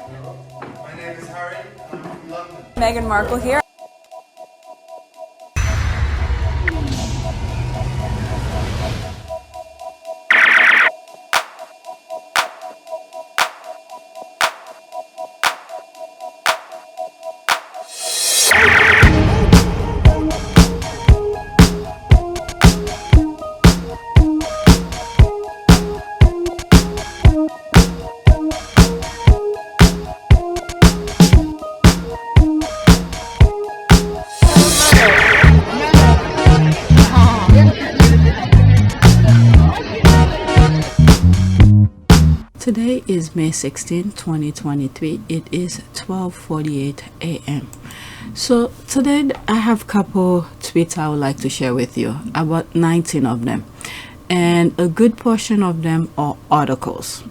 My name is Harry, and I'm from London. Meghan Markle here. Today is May 16, 2023. It is 12:48 a.m. So today I have a couple tweets I would like to share with you, about 19 of them, and a good portion of them are articles.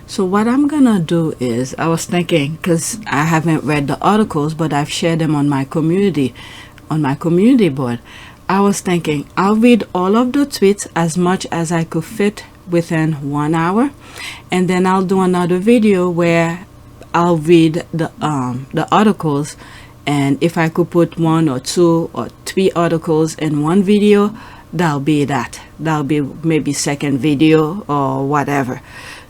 So what I'm gonna do is, I was thinking, because I haven't read the articles, but I've shared them on my community board. I was thinking I'll read all of the tweets as much as I could fit within 1 hour, and then I'll do another video where I'll read the articles, and if I could put 1 or 2 or 3 articles in one video, that'll be maybe second video or whatever.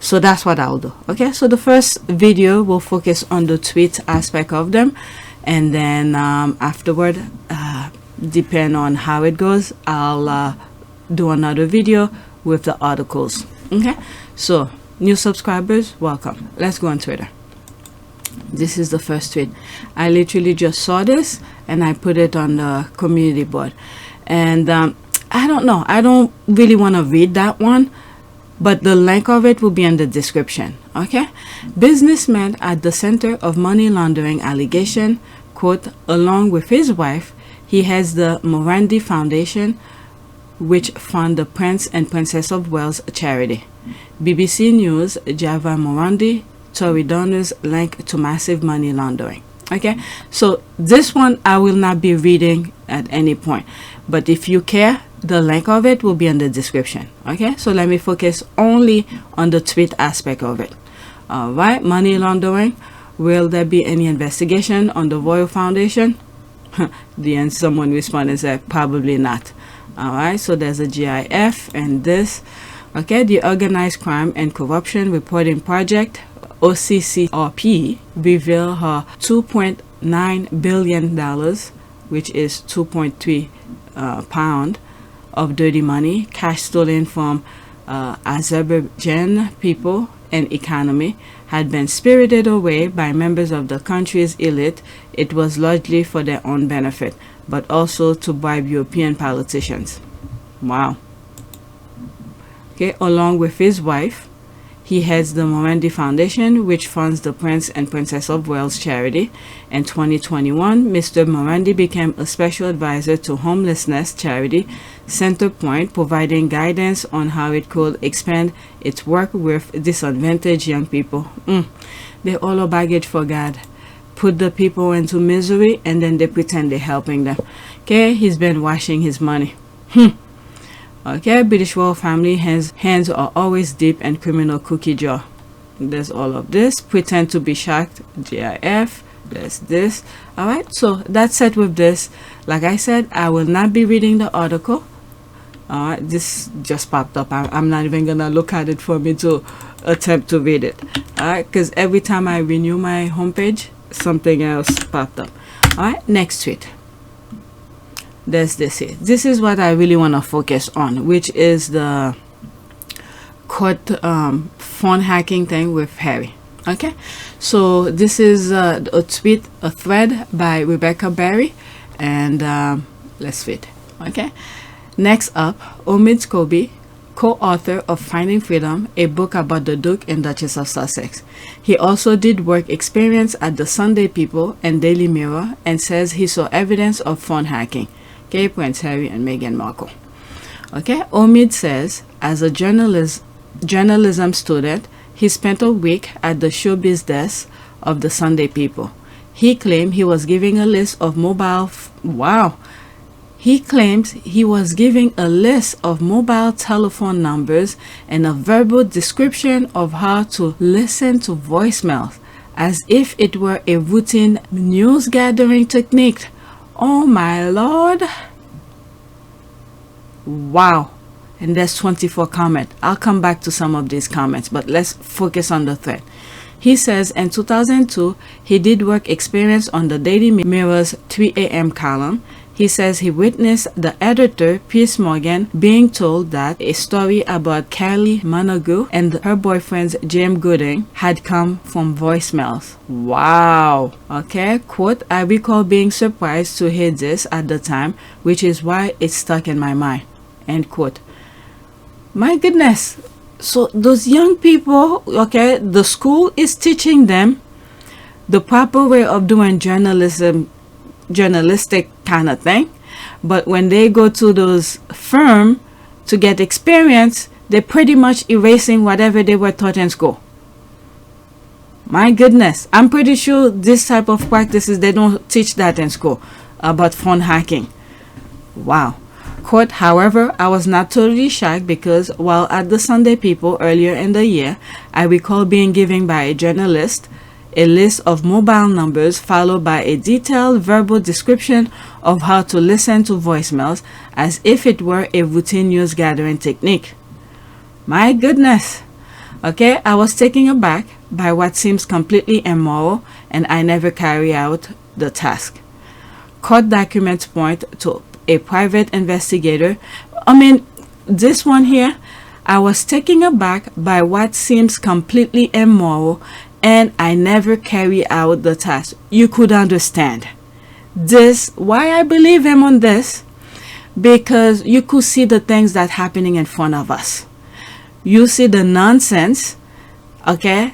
So that's what I'll do. Okay, so the first video will focus on the tweet aspect of them, and then afterward, depend on how it goes, I'll do another video with the articles. Okay, so new subscribers, welcome. Let's go on Twitter. This is the first tweet. I literally just saw this and I put it on the community board, and I don't know, I don't really want to read that one, but the link of it will be in the description. Okay, businessman at the center of money laundering allegation, quote, along with his wife, he has the Morandi Foundation, which fund the Prince and Princess of Wales charity. BBC News, Java Morandi, Tory donors linked to massive money laundering. Okay, so this one I will not be reading at any point, but if you care, the link of it will be in the description. Okay, so let me focus only on the tweet aspect of it. All right, money laundering. Will there be any investigation on the Royal Foundation? Then someone responded and said probably not. All right, so there's a GIF and this. Okay, the Organized Crime and Corruption Reporting Project, OCCRP, revealed her $2.9 billion, which is 2.3 pound of dirty money, cash stolen from Azerbaijan people and economy, had been spirited away by members of the country's elite. It was largely for their own benefit, but also to bribe European politicians. Wow. Okay, along with his wife, he heads the Morandi Foundation, which funds the Prince and Princess of Wales charity. In 2021, Mr. Morandi became a special advisor to homelessness charity Centerpoint, providing guidance on how it could expand its work with disadvantaged young people. They all are baggage for God. Put the people into misery and then they pretend they're helping them. Okay, he's been washing his money. Okay, British royal family hands are always deep in criminal cookie jar. There's all of this. Pretend to be shocked. GIF. There's this. All right, so that's it with this. Like I said, I will not be reading the article. All right, this just popped up. I'm not even gonna look at it for me to attempt to read it. All right, because every time I renew my homepage, something else popped up. All right, next tweet. There's this here. This is what I really want to focus on, which is the court phone hacking thing with Harry. Okay, so this is a thread by Rebbeca Berry, and let's fit. Okay, next up, Omid Scobie, co-author of Finding Freedom, a book about the Duke and Duchess of Sussex. He also did work experience at the Sunday People and Daily Mirror, and says he saw evidence of phone hacking. Okay, Prince Harry and Meghan Markle. Okay, Omid says, as a journalism student, he spent a week at the showbiz desk of the Sunday People. He claimed he was giving a list of He claims he was giving a list of mobile telephone numbers and a verbal description of how to listen to voicemails as if it were a routine news gathering technique. Oh my lord. Wow. And there's 24 comments. I'll come back to some of these comments, but let's focus on the thread. He says in 2002, he did work experience on the Daily Mirror's 3 a.m. column. He says he witnessed the editor, Piers Morgan, being told that a story about Kylie Minogue and her boyfriend's James Gooding had come from voicemails. Wow. Okay, quote, I recall being surprised to hear this at the time, which is why it stuck in my mind. End quote. My goodness. So those young people, okay, the school is teaching them the proper way of doing journalistic kind of thing, but when they go to those firms to get experience, they're pretty much erasing whatever they were taught in school. My goodness, I'm pretty sure this type of practices, they don't teach that in school about phone hacking. Wow. Quote, however, I was not totally shocked because while at the Sunday People earlier in the year, I recall being given by a journalist a list of mobile numbers followed by a detailed verbal description of how to listen to voicemails as if it were a routine news gathering technique. My goodness. Okay, I was taken aback by what seems completely immoral, and I never carry out the task. Court documents point to a private investigator. I mean, this one here, I was taken aback by what seems completely immoral, and I never carry out the task. You could understand this, why I believe him on this, because you could see the things that happening in front of us. You see the nonsense, okay,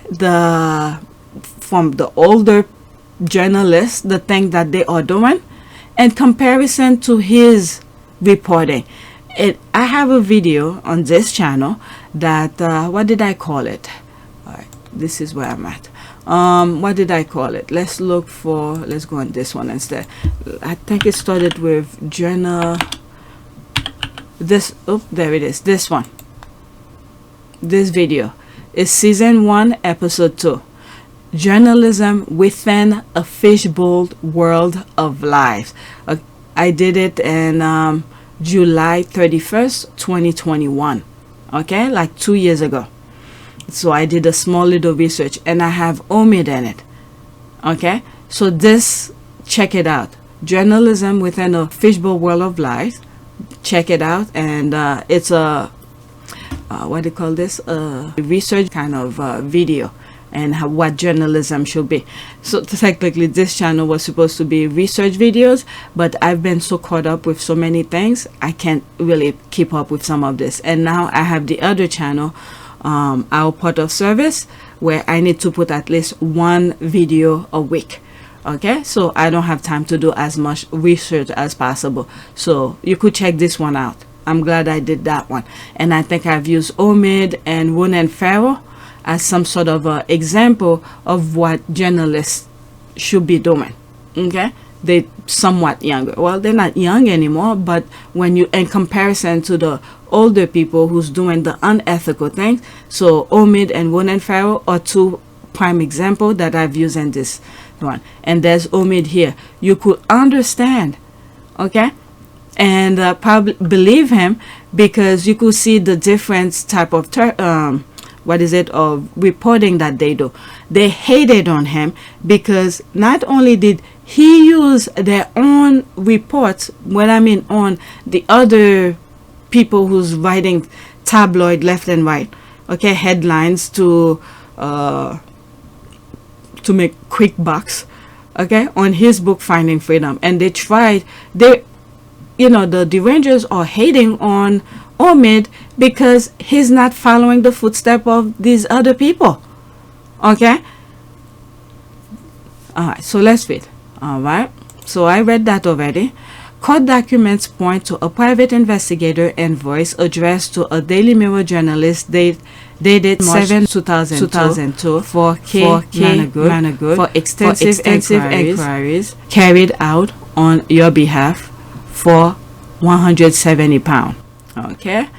from the older journalists, the thing that they are doing in comparison to his reporting. I have a video on this channel that what did I call it? All right, this is where I'm at. What did I call it? Let's go on this one instead. I think it started with there it is, this one. This video is season 1 episode 2, journalism within a fishbowl world of lies. I did it in July 31st 2021, okay, like 2 years ago. So I did a small little research and I have Omid in it. Okay, so this, check it out, journalism within a fishbowl world of lies. Check it out. And it's a what do you call this, research kind of video, and what journalism should be. So technically this channel was supposed to be research videos, but I've been so caught up with so many things I can't really keep up with some of this. And now I have the other channel, our part of service, where I need to put at least 1 video a week. Okay, so I don't have time to do as much research as possible. So you could check this one out. I'm glad I did that one. And I think I've used Omid and Woon and Farrell as some sort of example of what journalists should be doing. Okay, they're somewhat younger. Well, they're not young anymore, but when you, in comparison to the older people who's doing the unethical things, so Omid and Woon and Farrell are 2 prime examples that I've used in this one. And there's Omid here. You could understand, okay, and probably believe him, because you could see the different type of of reporting that they do. They hated on him because not only did he use their own reports, when I mean on the other people who's writing tabloid left and right, okay, headlines to make quick bucks, okay, on his book Finding Freedom. And they tried, the derangers are hating on Omid because he's not following the footsteps of these other people. Okay, all right, so let's read. All right, so I read that already. Court documents point to a private investigator invoice addressed to a Daily Mirror journalist dated March 7, 2002 for Minogue for extensive inquiries carried out on your behalf for £170. Okay.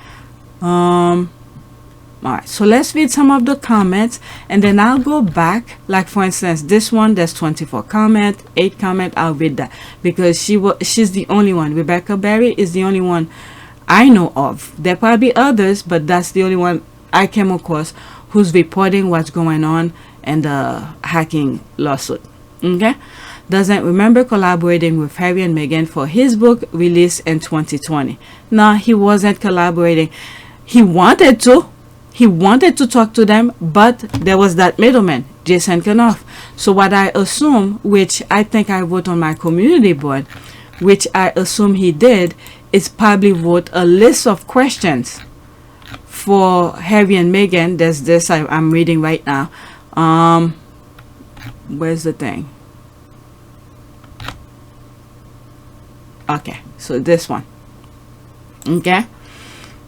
Alright, so let's read some of the comments, and then I'll go back. Like for instance, this one, there's 24 comment, 8 comment. I'll read that because she's the only one. Rebecca Berry is the only one I know of. There probably others, but that's the only one I came across who's reporting what's going on in the hacking lawsuit. Okay, doesn't remember collaborating with Harry and Meghan for his book released in 2020. No, he wasn't collaborating. He wanted to talk to them, but there was that middleman, Jason Knauf. So what I assume, which I think I wrote on my community board, which I assume he did, is probably wrote a list of questions for Harry and Meghan. There's this I'm reading right now. Where's the thing? Okay, so this one. Okay,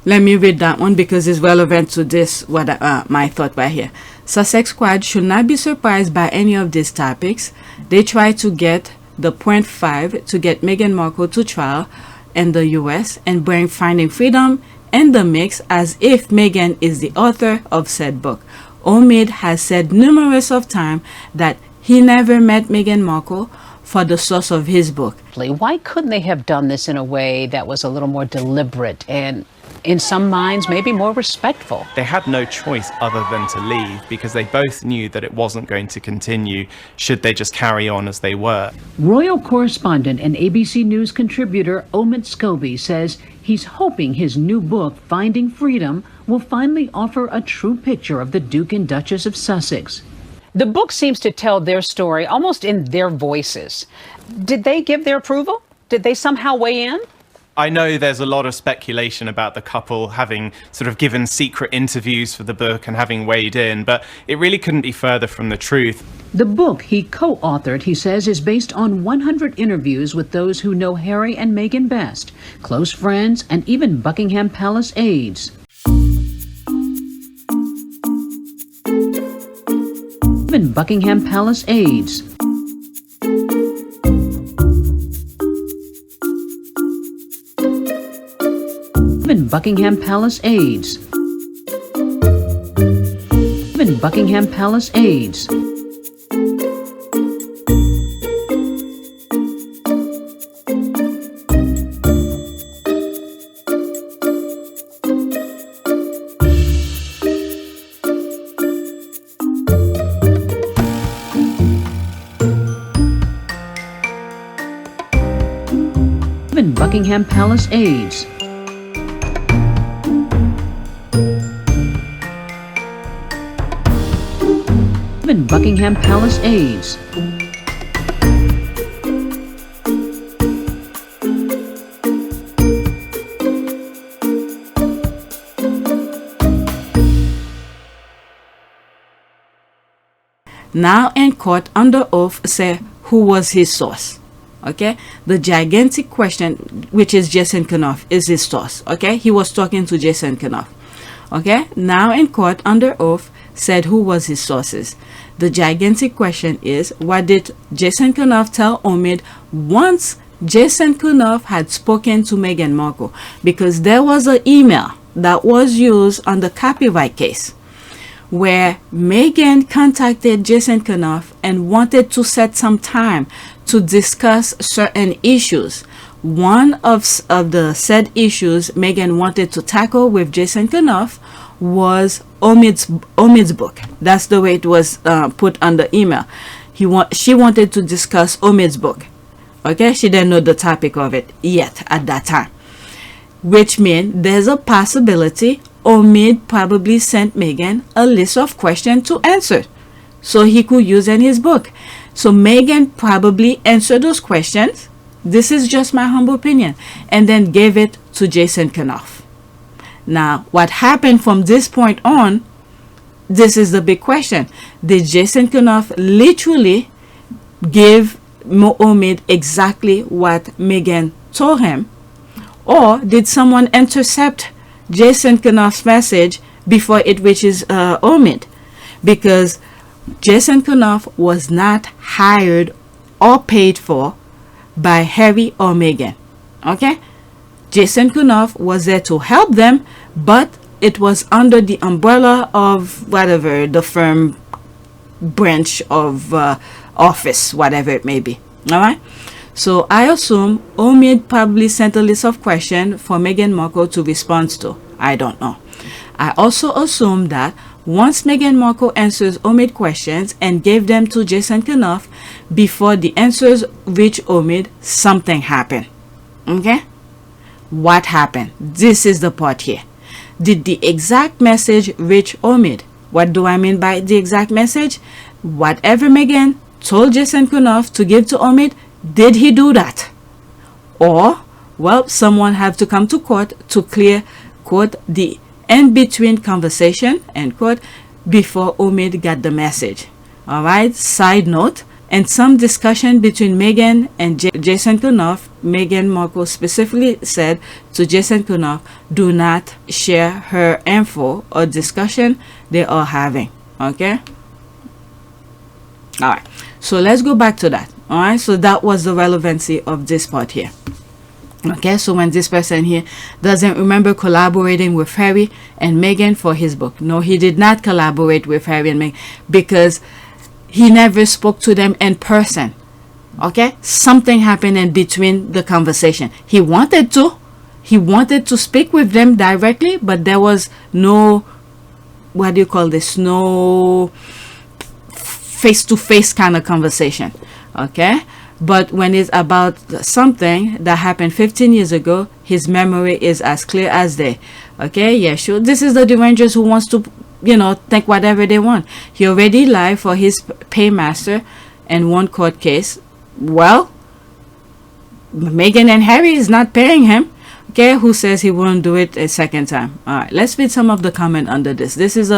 let me read that one because it's relevant to this, what my thought right here. Sussex Squad should not be surprised by any of these topics. They try to get the point 5 to get Meghan Markle to trial in the US and bring Finding Freedom in the mix as if Meghan is the author of said book. Omid has said numerous of times that he never met Meghan Markle for the source of his book. Why couldn't they have done this in a way that was a little more deliberate and, in some minds, maybe more respectful? They had no choice other than to leave because they both knew that it wasn't going to continue should they just carry on as they were. Royal correspondent and ABC News contributor Omid Scobie says he's hoping his new book, Finding Freedom, will finally offer a true picture of the Duke and Duchess of Sussex. The book seems to tell their story almost in their voices. Did they give their approval? Did they somehow weigh in? I know there's a lot of speculation about the couple having sort of given secret interviews for the book and having weighed in, but it really couldn't be further from the truth. The book he co-authored, he says, is based on 100 interviews with those who know Harry and Meghan best, close friends, and even Buckingham Palace aides. Even Buckingham Palace aides. Even Buckingham Palace aides. Even Buckingham Palace aides. Even Buckingham Palace aides. Even Buckingham Palace aides. Now in court under oath say who was his source. Okay, the gigantic question, which is Jason Knauf, is his source. Okay, he was talking to Jason Knauf. Okay, now in court under oath said who was his sources. The gigantic question is, what did Jason Knauf tell Omid once Jason Knauf had spoken to Meghan Markle? Because there was an email that was used on the copyright case where Meghan contacted Jason Knauf and wanted to set some time to discuss certain issues. One of the said issues Meghan wanted to tackle with Jason Knauf was Omid's book. That's the way it was put on the email. She wanted to discuss Omid's book. Okay, she didn't know the topic of it yet at that time, which means there's a possibility Omid probably sent Meghan a list of questions to answer so he could use in his book. So Meghan probably answered those questions. This is just my humble opinion, and then gave it to Jason Knauf. Now, what happened from this point on, this is the big question. Did Jason Knauf literally give Omid exactly what Meghan told him? Or did someone intercept Jason Knauf's message before it reaches Omid? Because Jason Knauf was not hired or paid for by Harry or Meghan. Okay? Jason Knauf was there to help them, but it was under the umbrella of whatever the firm branch of office, whatever it may be. All right. So I assume Omid probably sent a list of questions for Meghan Markle to respond to. I don't know. I also assume that once Meghan Markle answers Omid questions and gave them to Jason Knauf, before the answers reach Omid, something happened. Okay? What happened? This is the part here. Did the exact message reach Omid? What do I mean by the exact message? Whatever Meghan told Jason Knauf to give to Omid, did he do that? Or, well, someone have to come to court to clear, quote, the in-between conversation, end quote, before Omid got the message. All right. Side note, and some discussion between Meghan and Jason Knauf, Meghan Markle specifically said to Jason Knauf, do not share her info or discussion they are having. Okay. All right. So let's go back to that. All right. So that was the relevancy of this part here. Okay, so when this person here doesn't remember collaborating with Harry and Meghan for his book. No, he did not collaborate with Harry and Meghan because he never spoke to them in person. Okay, something happened in between the conversation. He wanted to speak with them directly, but there was no, what do you call this, no face-to-face kind of conversation. Okay. But when it's about something that happened 15 years ago, his memory is as clear as day. Okay, yeah, sure. This is the derangers who wants to, think whatever they want. He already lied for his paymaster in one court case. Well, Meghan and Harry is not paying him. Okay, who says he won't do it a second time? All right, let's read some of the comment under this. This is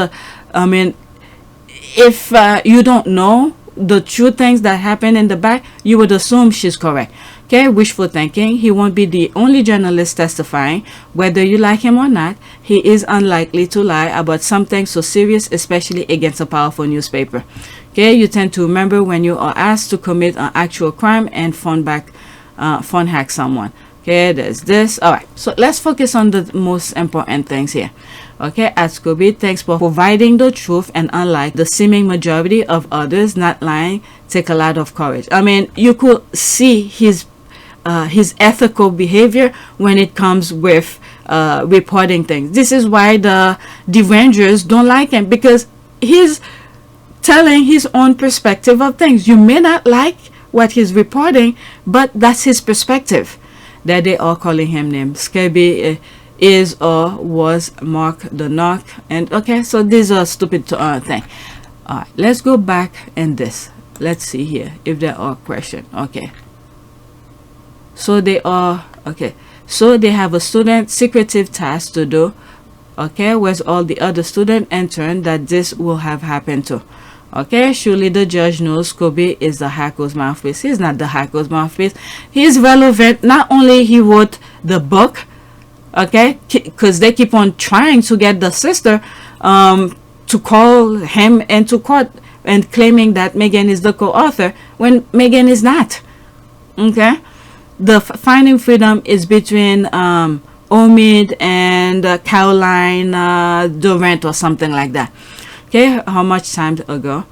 if you don't know the true things that happen in the back, you would assume she's correct. Okay, wishful thinking. He won't be the only journalist testifying. Whether you like him or not, he is unlikely to lie about something so serious, especially against a powerful newspaper. Okay, you tend to remember when you are asked to commit an actual crime and phone hack someone. Okay, there's this. All right, so let's focus on the most important things here. Okay, at Scobie, thanks for providing the truth, and unlike the seeming majority of others, not lying take a lot of courage. I mean, you could see his ethical behavior when it comes with reporting things. This is why the derangers don't like him, because he's telling his own perspective of things. You may not like what he's reporting, but that's his perspective. That they are calling him names. Scobie is or was Mark the Knock. And okay, so these are stupid thing. All right, let's go back in this. Let's see here if there are questions. Okay. So they are, okay. So they have a student secretive task to do. Okay, where's all the other student intern that this will have happened to? Okay, surely the judge knows Scobie is the hacker's mouthpiece. He's not the hacker's mouthpiece. He's relevant. Not only he wrote the book, okay, because they keep on trying to get the sister to call him into court and claiming that Meghan is the co-author when Meghan is not. Okay, the finding freedom is between Omid and Caroline Durant or something like that. Okay, how much time ago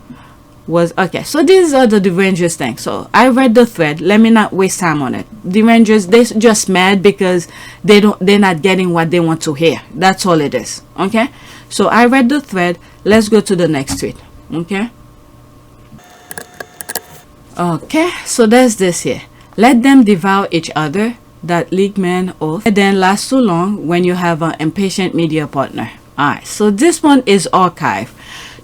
was, okay, so these are the derangers thing. So I read the thread. Let me not waste time on it. Derangers, they just mad because they're not getting what they want to hear. That's all it is. Okay, so I read the thread. Let's go to the next tweet. Okay, so there's this here. Let them devour each other. That league man oath. It then lasts too long when you have an impatient media partner. Alright, so this one is archive.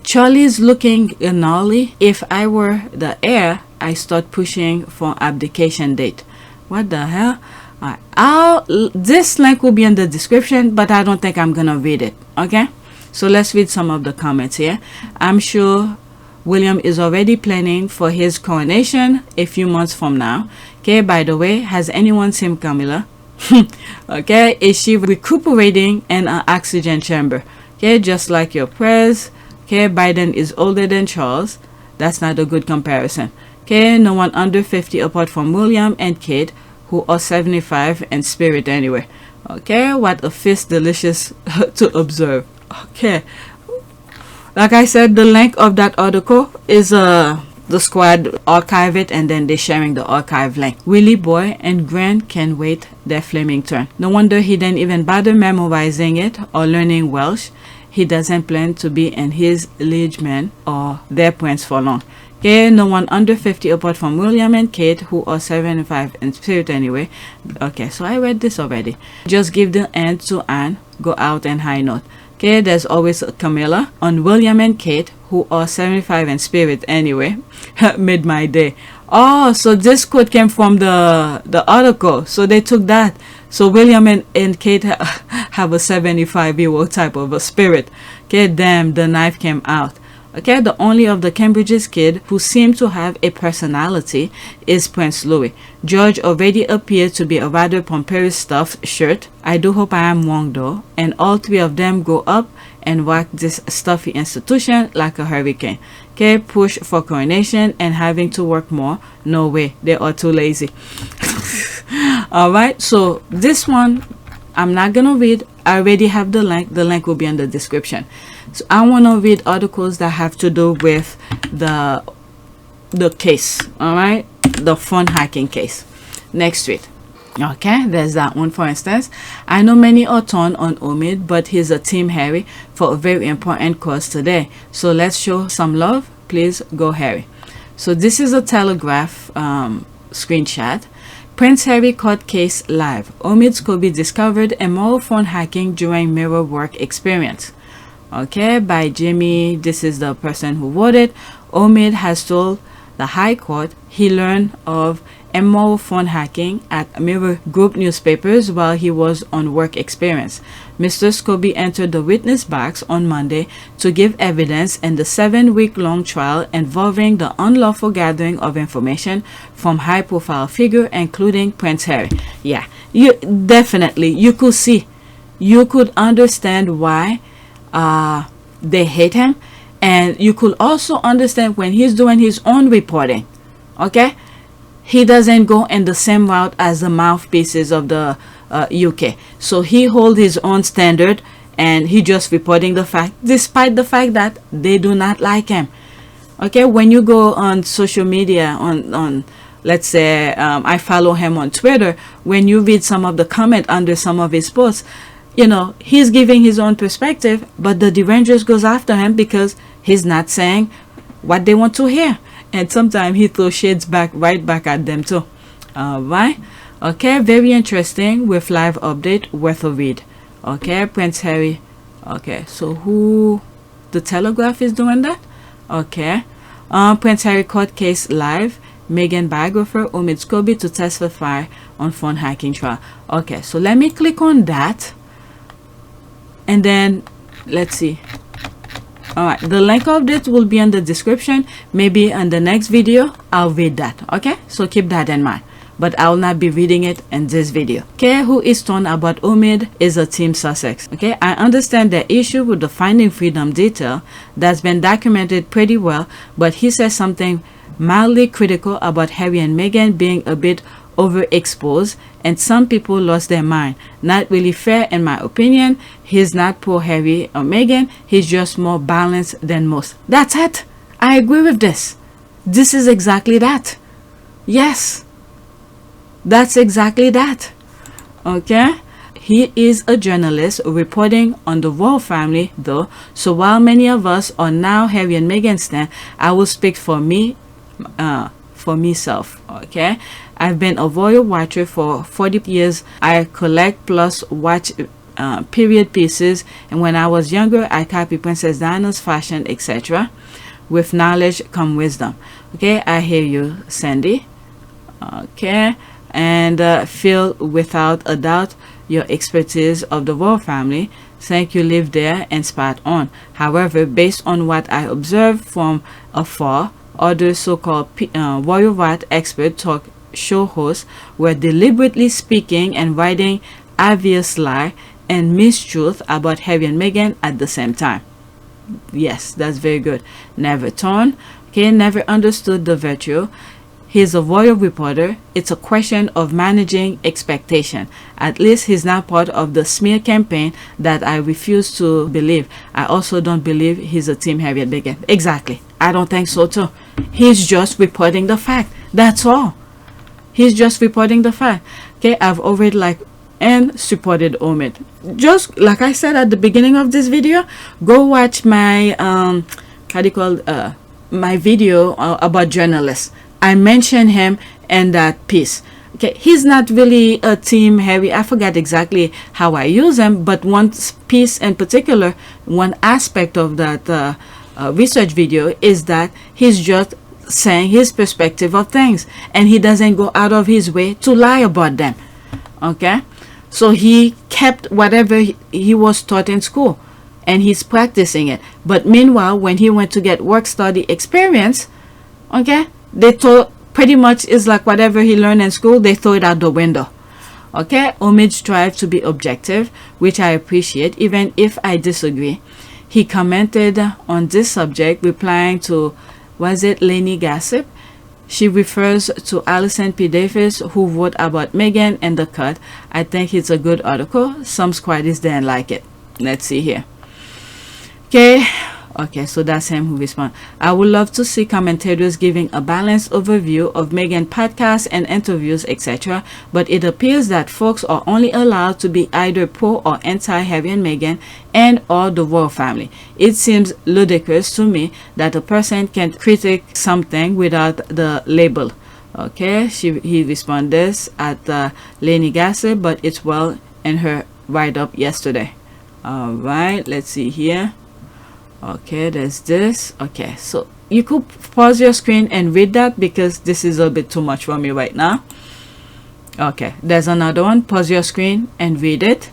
Charlie's looking gnarly. If I were the heir, I start pushing for abdication date. What the hell? Alright, this link will be in the description, but I don't think I'm gonna read it. Okay, so let's read some of the comments here. I'm sure William is already planning for his coronation a few months from now. Okay, by the way, has anyone seen Camilla? Okay, is she recuperating in an oxygen chamber? Okay, just like your prayers. Okay, Biden is older than Charles. That's not a good comparison. Okay, no one under 50 apart from William and Kate, who are 75 in spirit anyway. Okay, what a feast delicious to observe. Okay, like I said, the link of that article is the squad archive it, and then they're sharing the archive link. Willie Boy and Grant can wait their flaming turn. No wonder he didn't even bother memorizing it or learning Welsh. He doesn't plan to be in his liegemen or their prince for long. Okay, no one under 50 apart from William and Kate, who are 75 in spirit anyway. Okay, so I read this already. Just give the end to Anne, go out and high note. Okay, there's always Camilla on William and Kate, who are 75 in spirit anyway. Made my day. Oh, so this quote came from the article. So they took that. So William and Kate have a 75-year-old type of a spirit. Okay, damn, the knife came out. Okay, the only of the Cambridge's kid who seemed to have a personality is Prince Louis. George already appeared to be a rather pompous stuffed shirt. I do hope I am wrong though. And all three of them go up and whack this stuffy institution like a hurricane. Okay, push for coronation and having to work more. No way, they are too lazy. Alright, so this one I'm not gonna read. I already have the link. The link will be in the description. So I want to read articles that have to do with the case. Alright, the phone hacking case. Next week. Okay, there's that one. For instance, I know many are torn on Omid, but he's a Team Harry for a very important cause today. So let's show some love. Please go Harry. So this is a Telegraph screenshot. Prince Harry court case live. Omid Scobie discovered immoral phone hacking during mirror work experience. Okay, by Jimmy. This is the person who wrote it. Omid has told the High Court he learned of immoral phone hacking at Mirror Group newspapers while he was on work experience. Mr. Scobie entered the witness box on Monday to give evidence in the 7-week-long trial involving the unlawful gathering of information from high-profile figures, including Prince Harry. Yeah, you could see, you could understand why they hate him, and you could also understand when he's doing his own reporting. Okay, he doesn't go in the same route as the mouthpieces of the UK. So he holds his own standard, and he just reporting the fact, despite the fact that they do not like him. Okay, when you go on social media, on let's say I follow him on Twitter, when you read some of the comment under some of his posts, you know, he's giving his own perspective, but the derangers goes after him because he's not saying what they want to hear. And sometimes he throws shades right back at them too. Alright. Okay, very interesting with live update, worth a read. Okay, Prince Harry. Okay, so who, the Telegraph is doing that? Okay. Prince Harry court case live. Meghan biographer Omid Scobie to testify on phone hacking trial. Okay, so let me click on that. And then let's see. Alright, the link of this will be in the description. Maybe in the next video I'll read that. Okay, so keep that in mind, but I will not be reading it in this video. Okay, who is torn about Omid is a Team Sussex. Okay, I understand the issue with the finding freedom detail that's been documented pretty well, but he says something mildly critical about Harry and Meghan being a bit overexposed, and some people lost their mind. Not really fair in my opinion. He's not pro Harry or Meghan, he's just more balanced than most. That's it. I agree with this. This is exactly that. Yes, that's exactly that. Okay, he is a journalist reporting on the royal family though, so while many of us are now Harry and Meghan stan, I will speak for me, for myself. Okay, I've been a royal watcher for 40 years. I collect plus watch period pieces, and when I was younger I copied Princess Diana's fashion, etc. With knowledge come wisdom. Okay, I hear you, Sandy. Okay, and feel without a doubt your expertise of the royal family. Think you live there and spot on. However, based on what I observed from afar, other so-called royal rat expert talk show hosts were deliberately speaking and writing obvious lie and mistruth about Harry and Meghan at the same time. Yes, that's very good. Never torn. Okay, never understood the virtue. He's a royal reporter. It's a question of managing expectation. At least he's not part of the smear campaign that I refuse to believe. I also don't believe he's a Team Harriet Meghan. Exactly. I don't think so too. He's just reporting the fact. That's all. He's just reporting the fact. Okay, I've already and supported Omid. Just like I said at the beginning of this video, go watch my my video about journalists. I mentioned him in that piece. Okay, he's not really a Team Harry. I forgot exactly how I use him, but one piece in particular, one aspect of that research video is that he's just saying his perspective of things, and he doesn't go out of his way to lie about them. Okay, so he kept whatever he was taught in school, and he's practicing it. But meanwhile, when he went to get work study experience, okay, they told pretty much is like whatever he learned in school, they throw it out the window. Okay, Omid strives to be objective, which I appreciate, even if I disagree. He commented on this subject, replying to, was it Lainey Gossip? She refers to Alison P. Davis, who wrote about Meghan and the cut. I think it's a good article. Some squaddies didn't like it. Let's see here. Okay, so that's him who responded. I would love to see commentators giving a balanced overview of Meghan podcasts and interviews, etc. But it appears that folks are only allowed to be either pro or anti-Harry and Meghan and or the royal family. It seems ludicrous to me that a person can critique something without the label. Okay, he responded at Lainey Gossip, but it's well in her write-up yesterday. All right, let's see here. Okay, there's this. Okay, so you could pause your screen and read that because this is a bit too much for me right now. Okay, there's another one. Pause your screen and read it.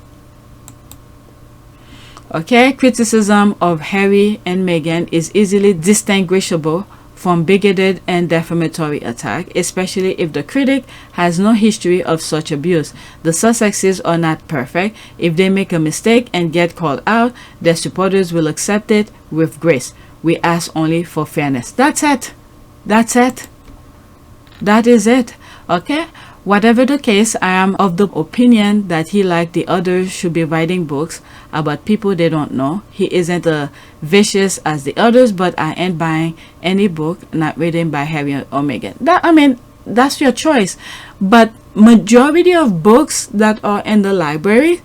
Okay, criticism of Harry and Meghan is easily distinguishable from bigoted and defamatory attack, especially if the critic has no history of such abuse. The Sussexes are not perfect. If they make a mistake and get called out, their supporters will accept it with grace. We ask only for fairness. That's it. That's it. That is it. Okay? Whatever the case, I am of the opinion that he, like the others, should be writing books about people they don't know. He isn't as vicious as the others, but I ain't buying any book not written by Harry or Meghan. That's your choice. But majority of books that are in the library,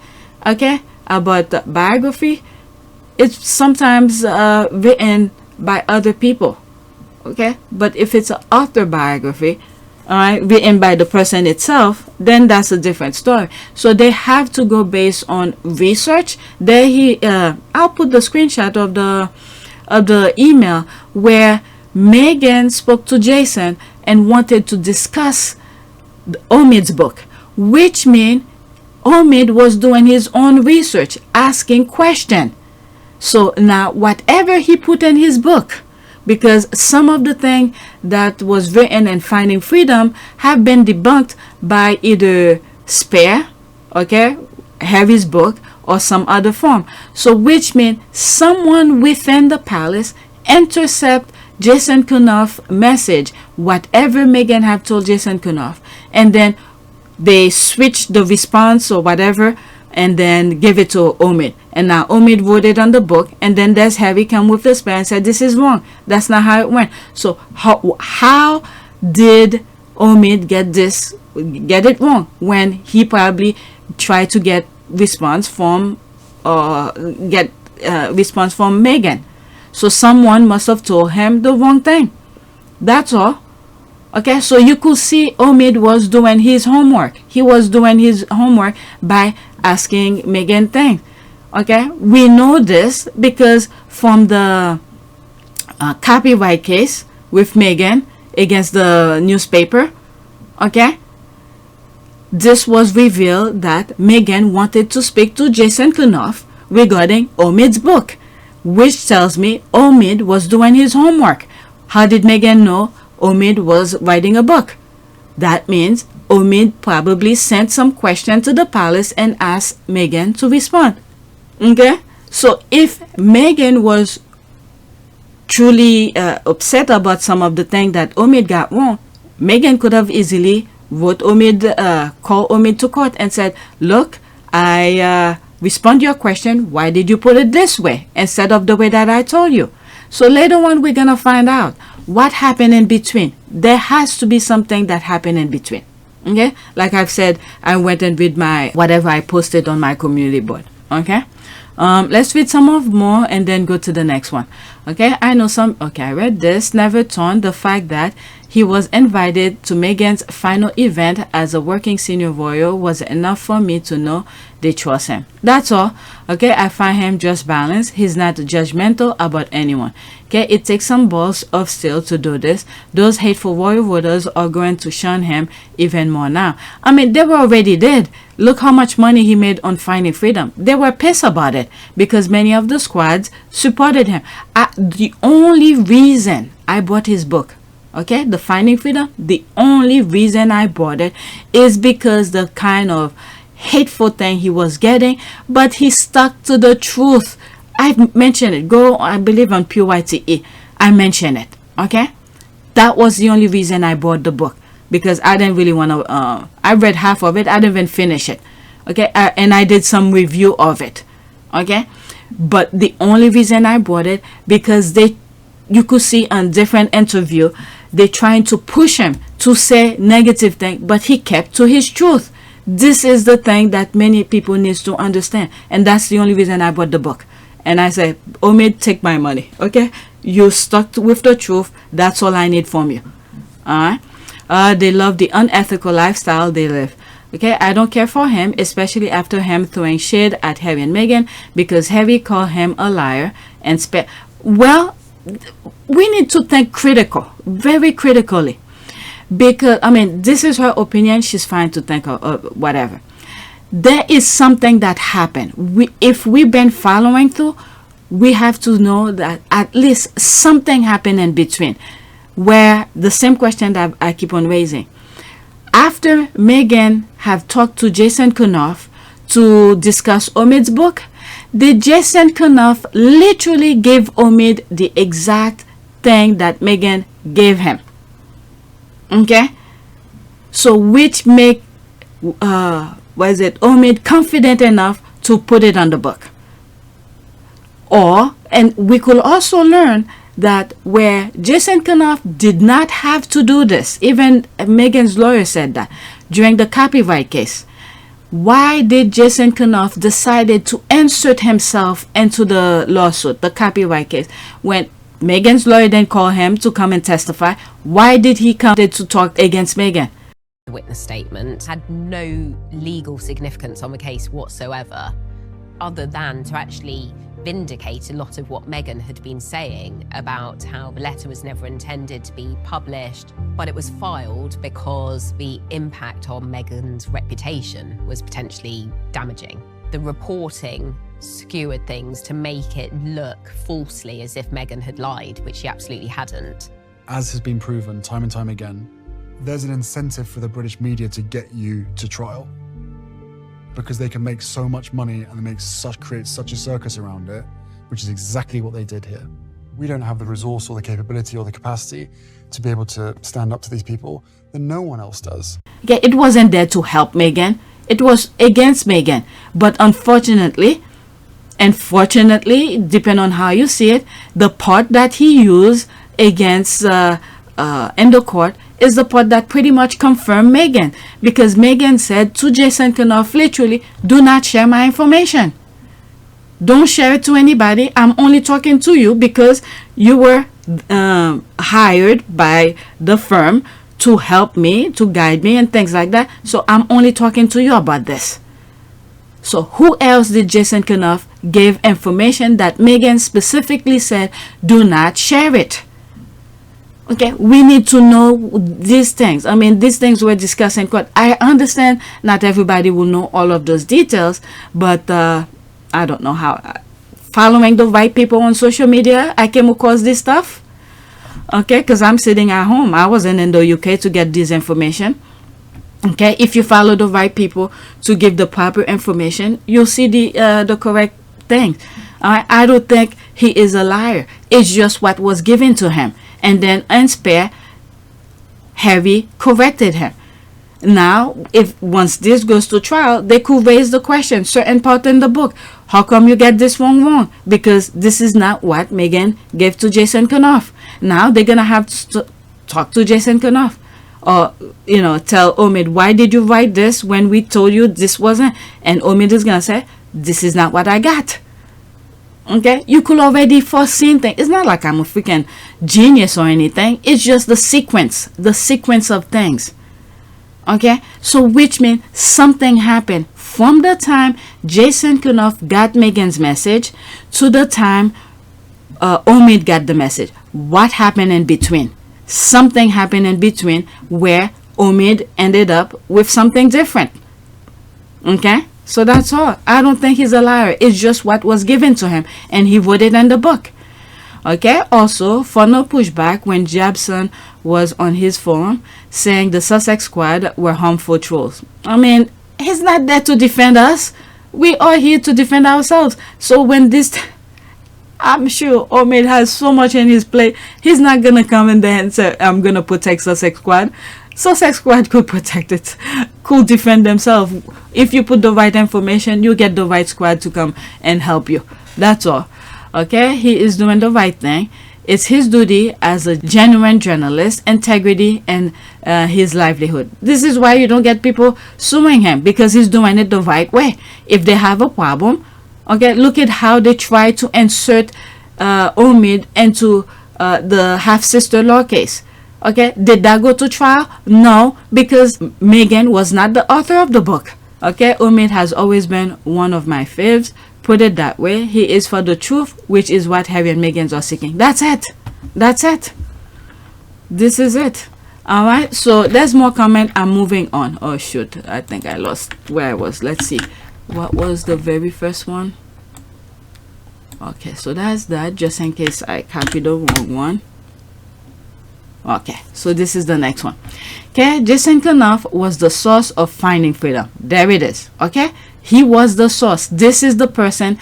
okay, about the biography, it's sometimes written by other people, okay? But if it's an autobiography, written by the person itself, then that's a different story. So they have to go based on research. There I'll put the screenshot of the email where Meghan spoke to Jason and wanted to discuss Omid's book, which means Omid was doing his own research, asking questions. So now whatever he put in his book, because some of the things that was written in Finding Freedom have been debunked by either Spare, okay, Harry's book, or some other form. So which means someone within the palace intercept Jason Knauf message, whatever Meghan have told Jason Knauf, and then they switch the response or whatever, and then give it to Omid. And now Omid wrote it on the book, and then there's Harry come with the spare and said, this is wrong. That's not how it went. So how did Omid get it wrong when he probably tried to get response from Meghan? So someone must have told him the wrong thing. That's all. Okay, so you could see Omid was doing his homework. He was doing his homework by asking Meghan things. Okay, we know this because from the copyright case with Meghan against the newspaper, okay, this was revealed that Meghan wanted to speak to Jason Knauf regarding Omid's book, which tells me Omid was doing his homework. How did Meghan know Omid was writing a book? That means Omid probably sent some question to the palace and asked Meghan to respond. Okay, so if Meghan was truly upset about some of the things that Omid got wrong, Meghan could have easily called Omid to court and said, look, I respond to your question, why did you put it this way instead of the way that I told you? So later on, we're going to find out what happened in between. There has to be something that happened in between. Okay? Like I've said, I went and read my whatever I posted on my community board. Okay? Let's read some of more and then go to the next one. Okay? I read this. Never Torn, the fact that he was invited to Meghan's final event as a working senior royal was enough for me to know they trust him. That's all. Okay, I find him just balanced. He's not judgmental about anyone. Okay, it takes some balls of steel to do this. Those hateful royal voters are going to shun him even more now. I mean, they were already dead. Look how much money he made on Finding Freedom. They were pissed about it because many of the squads supported him. The only reason I bought his book, okay, the Finding Freedom, the only reason I bought it is because the kind of hateful thing he was getting, but he stuck to the truth. I've mentioned it. Go, I believe, on PYTE. I mentioned it. Okay, that was the only reason I bought the book, because I didn't really want to. I read half of it. I didn't even finish it. Okay, and I did some review of it. Okay, but the only reason I bought it because you could see on different interview, they trying to push him to say negative thing, but he kept to his truth. This is the thing that many people needs to understand, and that's the only reason I bought the book. And I said, Omid, take my money. Okay, you stuck with the truth. That's all I need from you. All right. They love the unethical lifestyle they live. Okay, I don't care for him, especially after him throwing shade at Harry and Meghan because Harry called him a liar and well, we need to think very critically. Because, I mean, this is her opinion. She's fine to think of whatever. There is something that happened. If we've been following through, we have to know that at least something happened in between. Where the same question that I keep on raising. After Meghan have talked to Jason Knauf to discuss Omid's book, did Jason Knauf literally give Omid the exact thing that Meghan gave him? Okay, so which make Omid confident enough to put it on the book? And we could also learn that where Jason Knauf did not have to do this, even Meghan's lawyer said that during the copyright case. Why did Jason Knauf decided to insert himself into the lawsuit, the copyright case, when Meghan's lawyer then called him to come and testify? Why did he come to talk against Meghan? The witness statement had no legal significance on the case whatsoever, other than to actually vindicate a lot of what Meghan had been saying about how the letter was never intended to be published, but it was filed because the impact on Meghan's reputation was potentially damaging. The reporting skewered things to make it look falsely as if Meghan had lied, which she absolutely hadn't. As has been proven time and time again, there's an incentive for the British media to get you to trial because they can make so much money and create such a circus around it, which is exactly what they did here. We don't have the resource or the capability or the capacity to be able to stand up to these people, then no one else does. Yeah, it wasn't there to help Meghan. It was against Meghan. But unfortunately, depending on how you see it, the part that he used against in the court is the part that pretty much confirmed Meghan, because Meghan said to Jason Knauf literally, do not share my information. Don't share it to anybody. I'm only talking to you because you were hired by the firm to help me, to guide me and things like that. So I'm only talking to you about this. So who else did Jason Knauf give information that Meghan specifically said, do not share it? Okay, we need to know these things. I mean, these things we're discussing. I understand not everybody will know all of those details, but I don't know how. Following the right people on social media, I came across this stuff. Okay, because I'm sitting at home. I wasn't in the UK to get this information. Okay, if you follow the right people to give the proper information, you'll see the correct thing. I don't think he is a liar. It's just what was given to him. And then unspare, Harry corrected him. Now, if once this goes to trial, they could raise the question, certain part in the book, how come you get this one wrong? Because this is not what Meghan gave to Jason Knauf. Now they're gonna have to talk to Jason Knauf, or tell Omid, why did you write this when we told you this wasn't? And Omid is gonna say, this is not what I got. Okay, you could already foreseen things. It's not like I'm a freaking genius or anything. It's just the sequence of things. Okay, so which means something happened from the time Jason Knauf got Meghan's message to the time Omid got the message. What happened in between? Something happened in between where Omid ended up with something different. Okay, so that's all. I don't think he's a liar. It's just what was given to him, and he wrote it in the book. Okay, also, for no pushback when Jabson was on his forum saying the Sussex Squad were harmful trolls. I mean, he's not there to defend us. We are here to defend ourselves. So when this, I'm sure Omid has so much in his plate, he's not going to come in there and say, I'm going to protect Sussex Squad. Sussex Squad could protect it, could defend themselves. If you put the right information, you get the right squad to come and help you. That's all. Okay, he is doing the right thing. It's his duty as a genuine journalist, integrity, and his livelihood. This is why you don't get people suing him, because he's doing it the right way. If they have a problem, okay, look at how they try to insert Omid into the half-sister law case. Okay, did that go to trial? No, because Meghan was not the author of the book. Okay, Omid has always been one of my faves. Put it that way. He is for the truth, which is what Harry and Meghan are seeking. That's it. That's it. This is it. All right. So there's more comment. I'm moving on. Oh shoot! I think I lost where I was. Let's see. What was the very first one? Okay. So that's that. Just in case I copied the wrong one. Okay. So this is the next one. Okay. Jason Knauf was the source of finding freedom. There it is. Okay. He was the source. This is the person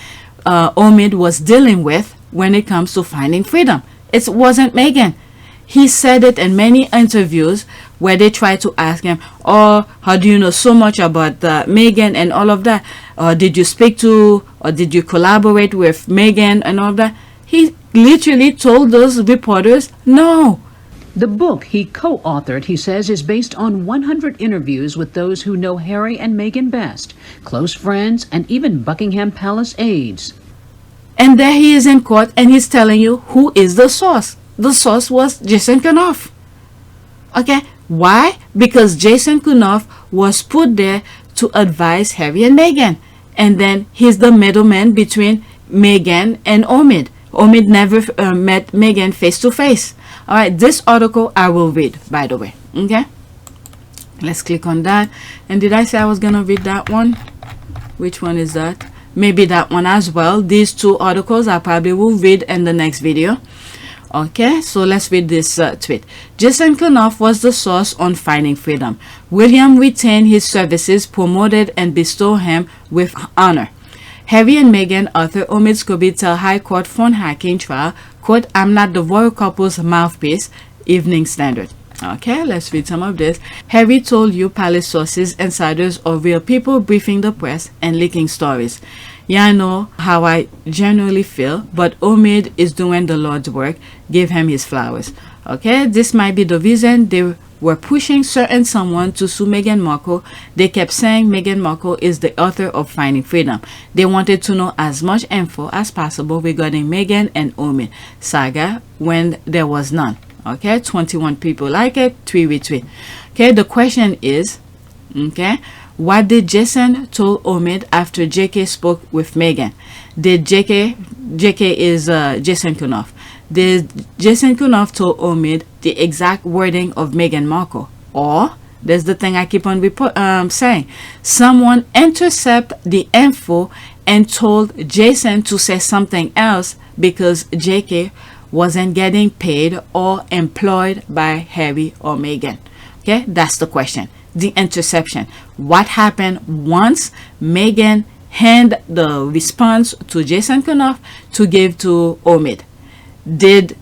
Omid was dealing with when it comes to finding freedom. It wasn't Meghan. He said it in many interviews where they tried to ask him, oh, how do you know so much about Meghan and all of that? Did you speak to or did you collaborate with Meghan and all of that? He literally told those reporters, no. The book he co-authored, he says, is based on 100 interviews with those who know Harry and Meghan best, close friends, and even Buckingham Palace aides. And there he is in court, and he's telling you who is the source. The source was Jason Knauf. Okay, why? Because Jason Knauf was put there to advise Harry and Meghan, and then he's the middleman between Meghan and Omid. Omid never met Meghan face to face. All right, this article I will read, by the way. Okay, let's click on that. And did I say I was gonna read that one? Which one is that? Maybe that one as well. These two articles I probably will read in the next video. Okay, so let's read this tweet. Jason Knauf was the source on finding freedom. William retained his services, promoted and bestowed him with honor. Harry and Meghan author Omid Scobie tell High Court phone hacking trial, quote, I'm not the royal couple's mouthpiece, Evening Standard. Okay, let's read some of this. Harry told you palace sources, insiders, or real people briefing the press and leaking stories. Yeah, I know how I genuinely feel, but Omid is doing the Lord's work. Give him his flowers. Okay, this might be the reason they were pushing certain someone to sue Meghan Markle. They kept saying Meghan Markle is the author of Finding Freedom. They wanted to know as much info as possible regarding Meghan and Omid saga when there was none. Okay, 21 people like it, 3 retweet. Okay, the question is, okay, what did Jason told Omid after JK spoke with Meghan? Did JK is Jason Knauf. Did Jason Knauf told Omid the exact wording of Meghan Markle? Or, there's the thing I keep on saying, someone intercept the info and told Jason to say something else because JK wasn't getting paid or employed by Harry or Meghan. Okay, that's the question. The interception. What happened once Meghan handed the response to Jason Knauf to give to Omid? Did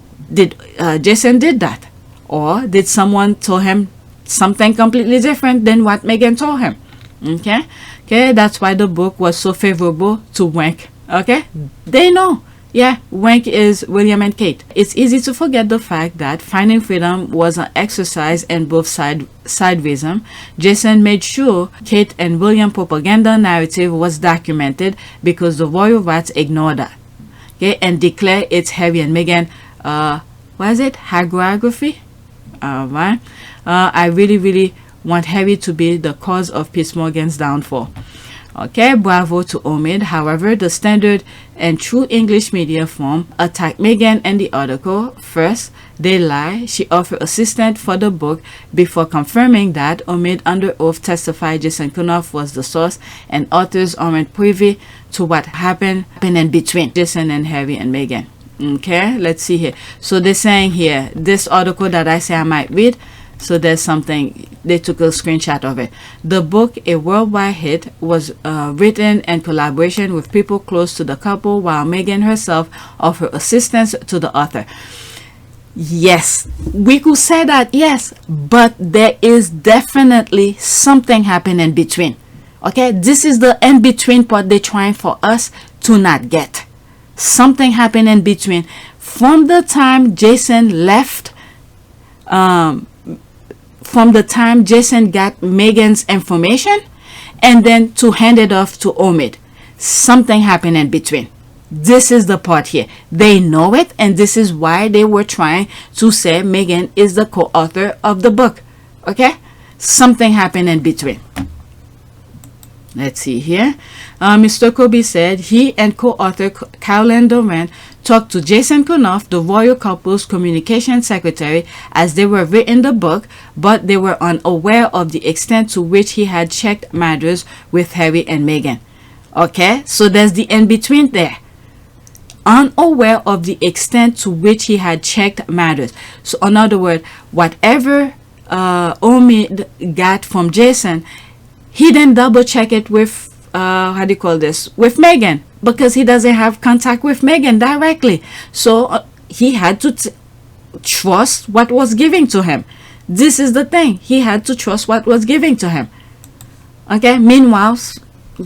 Jason did that, or did someone tell him something completely different than what Meghan told him? Okay, that's why the book was so favorable to Wank. Okay, they know. Yeah, Wank is William and Kate. It's easy to forget the fact that Finding Freedom was an exercise in both sidewaysism. Jason made sure Kate and William propaganda narrative was documented because the royal rats ignored that. Okay, and declare it's Harry and Meghan, what is it? Hagiography? Right. I really want Harry to be the cause of Piers Morgan's downfall. Okay, bravo to Omid. However, the standard and true English media form attacked Meghan in the article. First, they lie. She offered assistance for the book before confirming that Omid under oath testified Jason Knauf was the source and authors aren't privy to what happened in between Jason and Harry and Meghan. Okay, let's see here. So they're saying here, this article that I say I might read, so there's something, they took a screenshot of it. The book, a worldwide hit, was written in collaboration with people close to the couple, while Meghan herself offered assistance to the author. Yes, we could say that, yes, but there is definitely something happening in between. Okay, this is the in-between part they're trying for us to not get. Something happened in between. From the time Jason left, from the time Jason got Meghan's information and then to hand it off to Omid, something happened in between. This is the part here. They know it, and this is why they were trying to say Meghan is the co-author of the book. Okay, something happened in between. Let's see here. Mr. Scobie said he and co-author Caroline Doran talked to Jason Knauf, the royal couple's communication secretary, as they were writing the book, but they were unaware of the extent to which he had checked matters with Harry and Meghan. Okay, so there's the in-between there. Unaware of the extent to which he had checked matters. So in other words, whatever Omid got from Jason, he didn't double check it with how do you call this, with Meghan, because he doesn't have contact with Meghan directly. So he had to trust what was given to him. This is the thing, he had to trust what was given to him. Okay, meanwhile,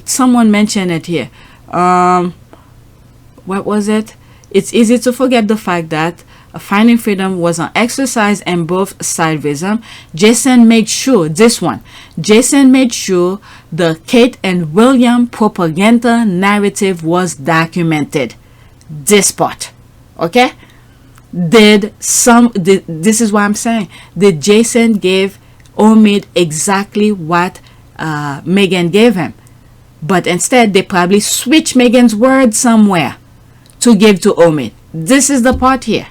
someone mentioned it here. What was it? It's easy to forget the fact that Finding Freedom was an exercise in both sidewaysism. Jason made sure, Jason made sure the Kate and William propaganda narrative was documented. This part. Okay? This is what I'm saying. Did Jason give Omid exactly what Meghan gave him? But instead, they probably switched Meghan's words somewhere to give to Omid. This is the part here.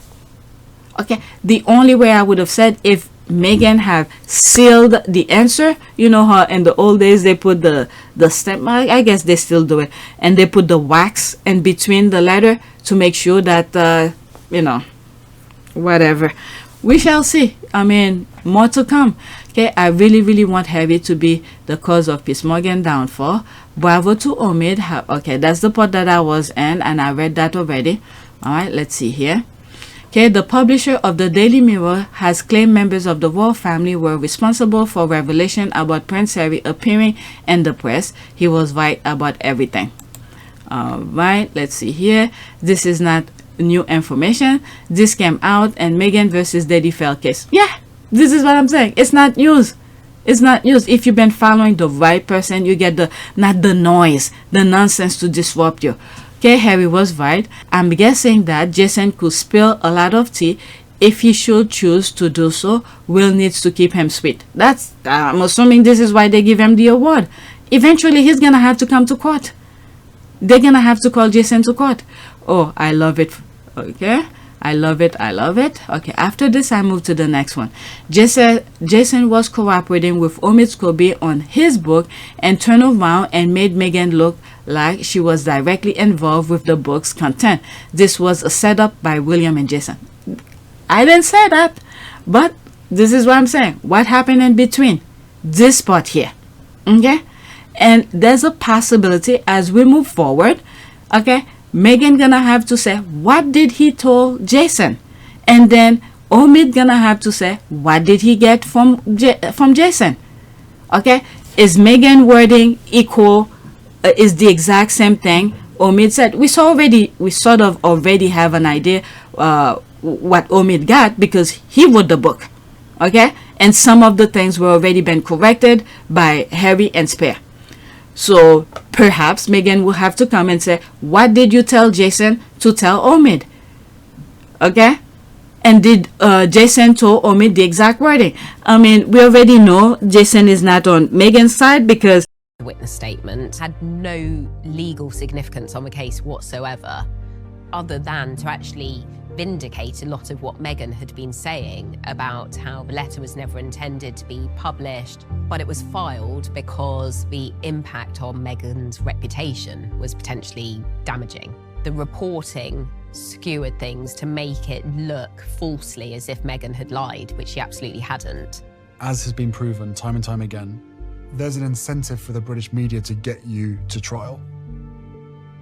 Okay, the only way I would have said, if Meghan have sealed the answer, you know how in the old days they put the stamp, I guess they still do it, and they put the wax in between the letter to make sure that you know, whatever. We shall see. I mean, more to come. Okay, I really want Harry to be the cause of Piers Morgan downfall. Bravo to Omid. Okay, that's the part that I was in, and I read that already. All right, let's see here. Okay, the publisher of the Daily Mirror has claimed members of the royal family were responsible for revelation about Prince Harry appearing in the press. He was right about everything. All right, let's see here. This is not new information. This came out in Meghan versus Daddy Fell case. Yeah, this is what I'm saying. It's not news. It's not news. If you've been following the right person, you get not the noise, the nonsense to disrupt you. Okay, Harry was right. I'm guessing that Jason could spill a lot of tea. If he should choose to do so, Will needs to keep him sweet. That's, I'm assuming this is why they give him the award. Eventually, he's going to have to come to court. They're going to have to call Jason to court. Oh, I love it. Okay, I love it. Okay, after this, I move to the next one. Jason was cooperating with Omid Scobie on his book and turned around and made Meghan look like she was directly involved with the book's content. This was a setup by William and Jason. I didn't say that, but this is what I'm saying. What happened in between? This part here. Okay? And there's a possibility as we move forward, okay, Meghan gonna have to say, what did he tell Jason? And then Omid gonna have to say, what did he get from Jason? Okay, is Meghan wording equal? Is the exact same thing Omid said? We sort of already have an idea what Omid got because he wrote the book. Okay, and some of the things were already been corrected by Harry and Spear. So perhaps Meghan will have to come and say, what did you tell Jason to tell Omid? Okay, and did Jason tell Omid the exact wording? I mean, we already know Jason is not on Meghan's side because The witness statement had no legal significance on the case whatsoever, other than to actually vindicate a lot of what Meghan had been saying about how the letter was never intended to be published, but it was filed because the impact on Meghan's reputation was potentially damaging. The reporting skewered things to make it look falsely as if Meghan had lied, which she absolutely hadn't. As has been proven time and time again, there's an incentive for the British media to get you to trial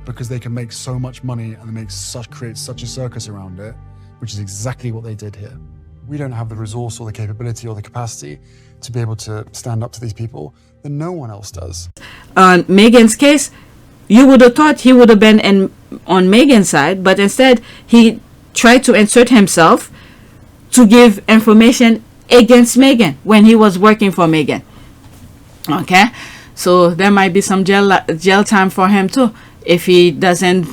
because they can make so much money and create such a circus around it, which is exactly what they did here. We don't have the resource or the capability or the capacity to be able to stand up to these people, then no one else does. On Meghan's case, you would have thought he would have been on Meghan's side, but instead he tried to insert himself to give information against Meghan when he was working for Meghan. Okay, so there might be some jail time for him too if he doesn't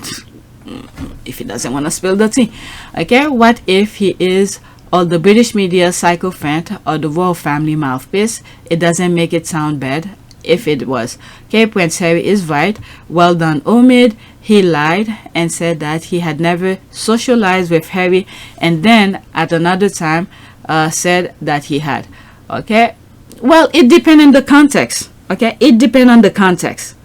want to spill the tea. Okay, what if he is or the British media sycophant or the royal family mouthpiece? It doesn't make it sound bad if it was. Okay, Prince Harry is right. Well done, Omid. He lied and said that he had never socialized with Harry, and then at another time said that he had. Okay, well, it depends on the context. Okay, it depends on the context.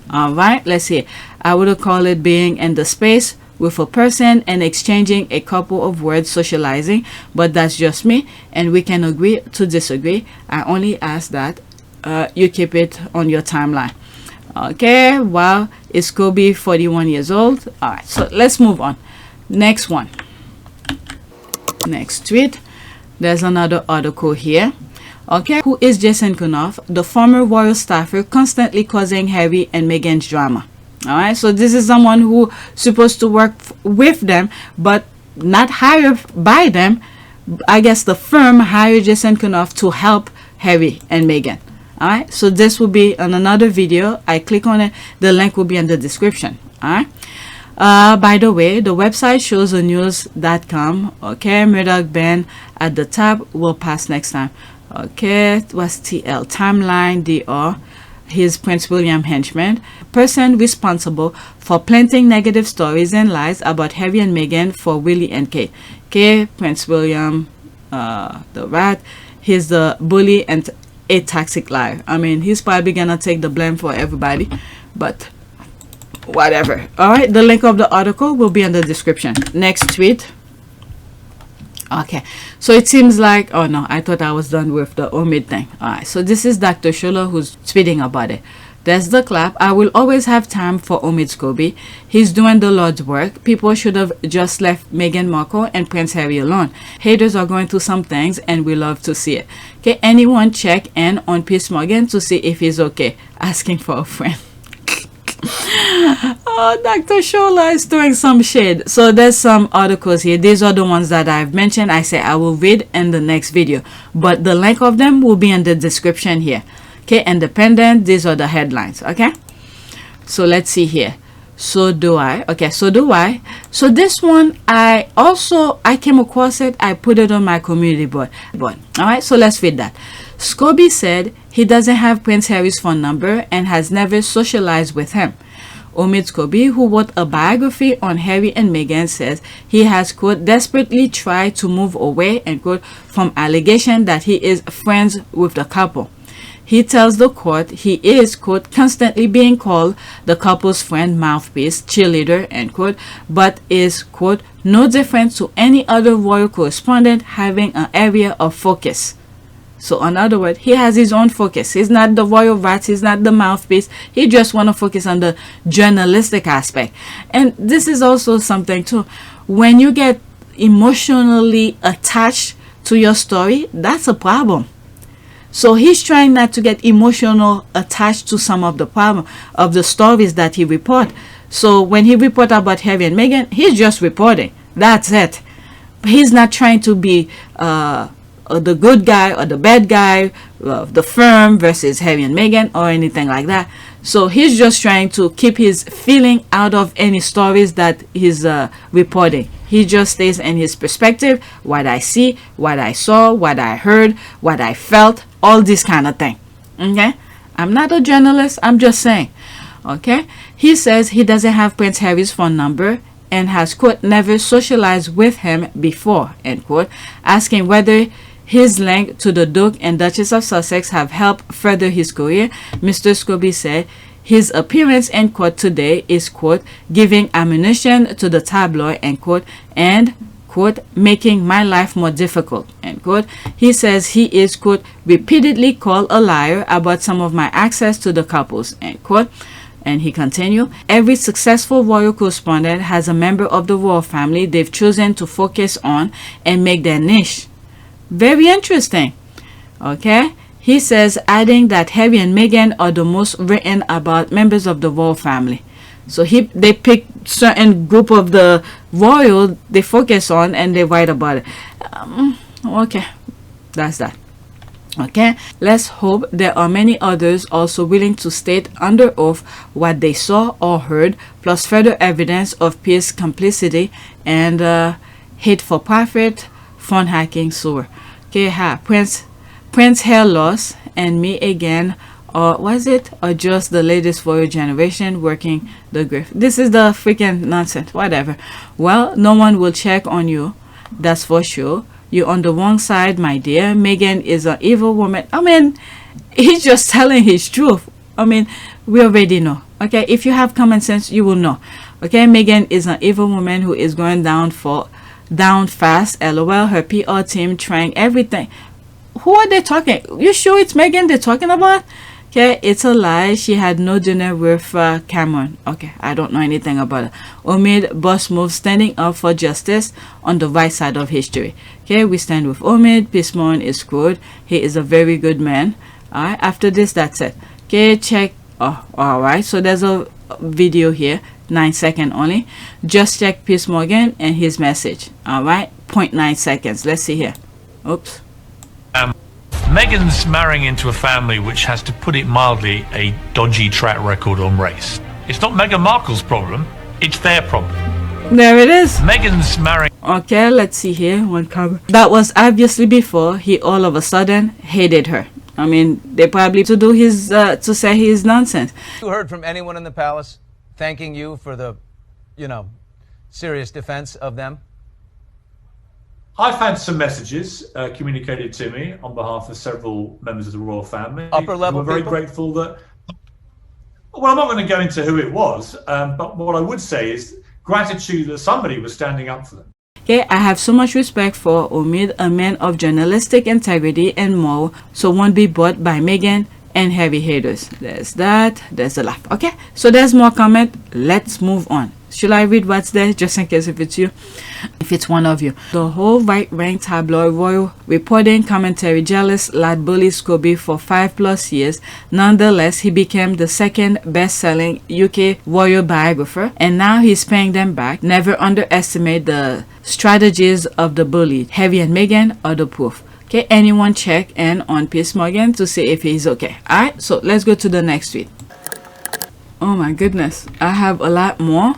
All right, let's see. I would call it being in the space with a person and exchanging a couple of words, socializing, but that's just me, and we can agree to disagree. I only ask that you keep it on your timeline. Okay, wow, is Scobie 41 years old? All right, so let's move on. Next one. Next tweet. There's another article here. Okay, who is Jason Knauf, the former royal staffer constantly causing Harry and Meghan's drama? All right, so this is someone who supposed to work with them, but not hired by them. I guess the firm hired Jason Knauf to help Harry and Meghan. All right, so this will be on another video. I click on it. The link will be in the description. All right. By the way, the website showsthenews.com. Okay, Murdoch ban at the top. Will pass next time. Okay, it was TL timeline DR. His Prince William henchman, person responsible for planting negative stories and lies about Harry and Meghan for Willie and Kate. Okay, Prince William, the rat. He's the bully and a toxic liar. I mean, he's probably gonna take the blame for everybody, but whatever. All right, the link of the article will be in the description. Next tweet. Okay, so it seems like, oh no, I thought I was done with the Omid thing. All right, so this is Dr. Shola who's tweeting about it. There's the clap. I will always have time for Omid Scobie. He's doing the Lord's work. People should have just left Meghan Markle and Prince Harry alone. Haters are going through some things and we love to see it. Okay, anyone check in on Piers Morgan to see if he's okay? Asking for a friend. Oh, Dr. Shola is doing some shade. So there's some articles here. These are the ones that I've mentioned. I say I will read in the next video, but the link of them will be in the description here. Okay, independent. These are the headlines. Okay, so let's see here. So do I. Okay, so do I. So this one, I came across it. I put it on my community board. All right, so let's read that. Scobie said he doesn't have Prince Harry's phone number and has never socialized with him. Omid Scobie, who wrote a biography on Harry and Meghan, says he has, quote, desperately tried to move away, end quote, from allegation that he is friends with the couple. He tells the court he is, quote, constantly being called the couple's friend, mouthpiece, cheerleader, end quote, but is, quote, no different to any other royal correspondent having an area of focus. So in other words, he has his own focus. He's not the royal rat. He's not the mouthpiece. He just want to focus on the journalistic aspect. And this is also something too. When you get emotionally attached to your story, that's a problem. So he's trying not to get emotional attached to some of the problem of the stories that he report. So when he report about Harry and Meghan, he's just reporting. That's it. He's not trying to be the good guy or the bad guy, the firm versus Harry and Meghan or anything like that. So he's just trying to keep his feeling out of any stories that he's reporting. He just stays in his perspective, what I see, what I saw, what I heard, what I felt, all this kind of thing. Okay? I'm not a journalist, I'm just saying. Okay? He says he doesn't have Prince Harry's phone number and has, quote, never socialized with him before, end quote, asking whether his link to the Duke and Duchess of Sussex have helped further his career. Mr. Scobie said his appearance in court today is, quote, giving ammunition to the tabloid, end quote, and, quote, making my life more difficult, end quote. He says he is, quote, repeatedly called a liar about some of my access to the couples, end quote. And he continued, every successful royal correspondent has a member of the royal family they've chosen to focus on and make their niche. Very interesting. Okay? He says, adding that Harry and Meghan are the most written about members of the royal family. So they pick certain group of the royal they focus on and they write about it. Okay, that's that. Okay, let's hope there are many others also willing to state under oath what they saw or heard, plus further evidence of Pierce's complicity and hate for profit, phone hacking, sewer. Okay, Prince hair loss and me again, or was it, or just the latest royal generation working the grift? This is the freaking nonsense. Whatever. Well, no one will check on you, that's for sure. You're on the wrong side, my dear. Meghan is an evil woman. I mean, he's just telling his truth. I mean, we already know. Okay, if you have common sense, you will know. Okay, Meghan is an evil woman who is going down fast. LOL. Her PR team trying everything. Who are they talking? You sure it's Meghan they're talking about? Okay, it's a lie. She had no dinner with Cameron. Okay, I don't know anything about it. Omid, boss move, standing up for justice on the right side of history. Okay, we stand with Omid. Pismon is good. He is a very good man. Alright, after this, that's it. Okay, check. Oh, alright, so there's a video here, 9 seconds only. Just check Piers Morgan and his message. Alright, 0.9 seconds. Let's see here. Oops. Meghan's marrying into a family which has, to put it mildly, a dodgy track record on race. It's not Meghan Markle's problem, it's their problem. There it is. Meghan's marrying... Okay, let's see here. One cover. That was obviously before he all of a sudden hated her. I mean, they probably to do his, to say his nonsense. You heard from anyone in the palace thanking you for the, serious defense of them? I've had some messages communicated to me on behalf of several members of the royal family. Upper level people? We're very grateful that... Well, I'm not going to go into who it was, but what I would say is gratitude that somebody was standing up for them. Okay, I have so much respect for Omid, a man of journalistic integrity and more, so won't be bought by Meghan and Harry haters. There's that. There's a laugh. Okay, so there's more comment. Let's move on. Should I read what's there just in case if it's you? If it's one of you. The whole right-wing tabloid royal reporting commentary jealous lad bullied Scobie for 5+ years. Nonetheless, he became the second best-selling UK royal biographer, and now he's paying them back. Never underestimate the strategies of the bullied. Harry and Meghan are the proof. Okay, anyone check in on Piers Morgan to see if he's okay. Alright, so let's go to the next tweet. Oh my goodness, I have a lot more.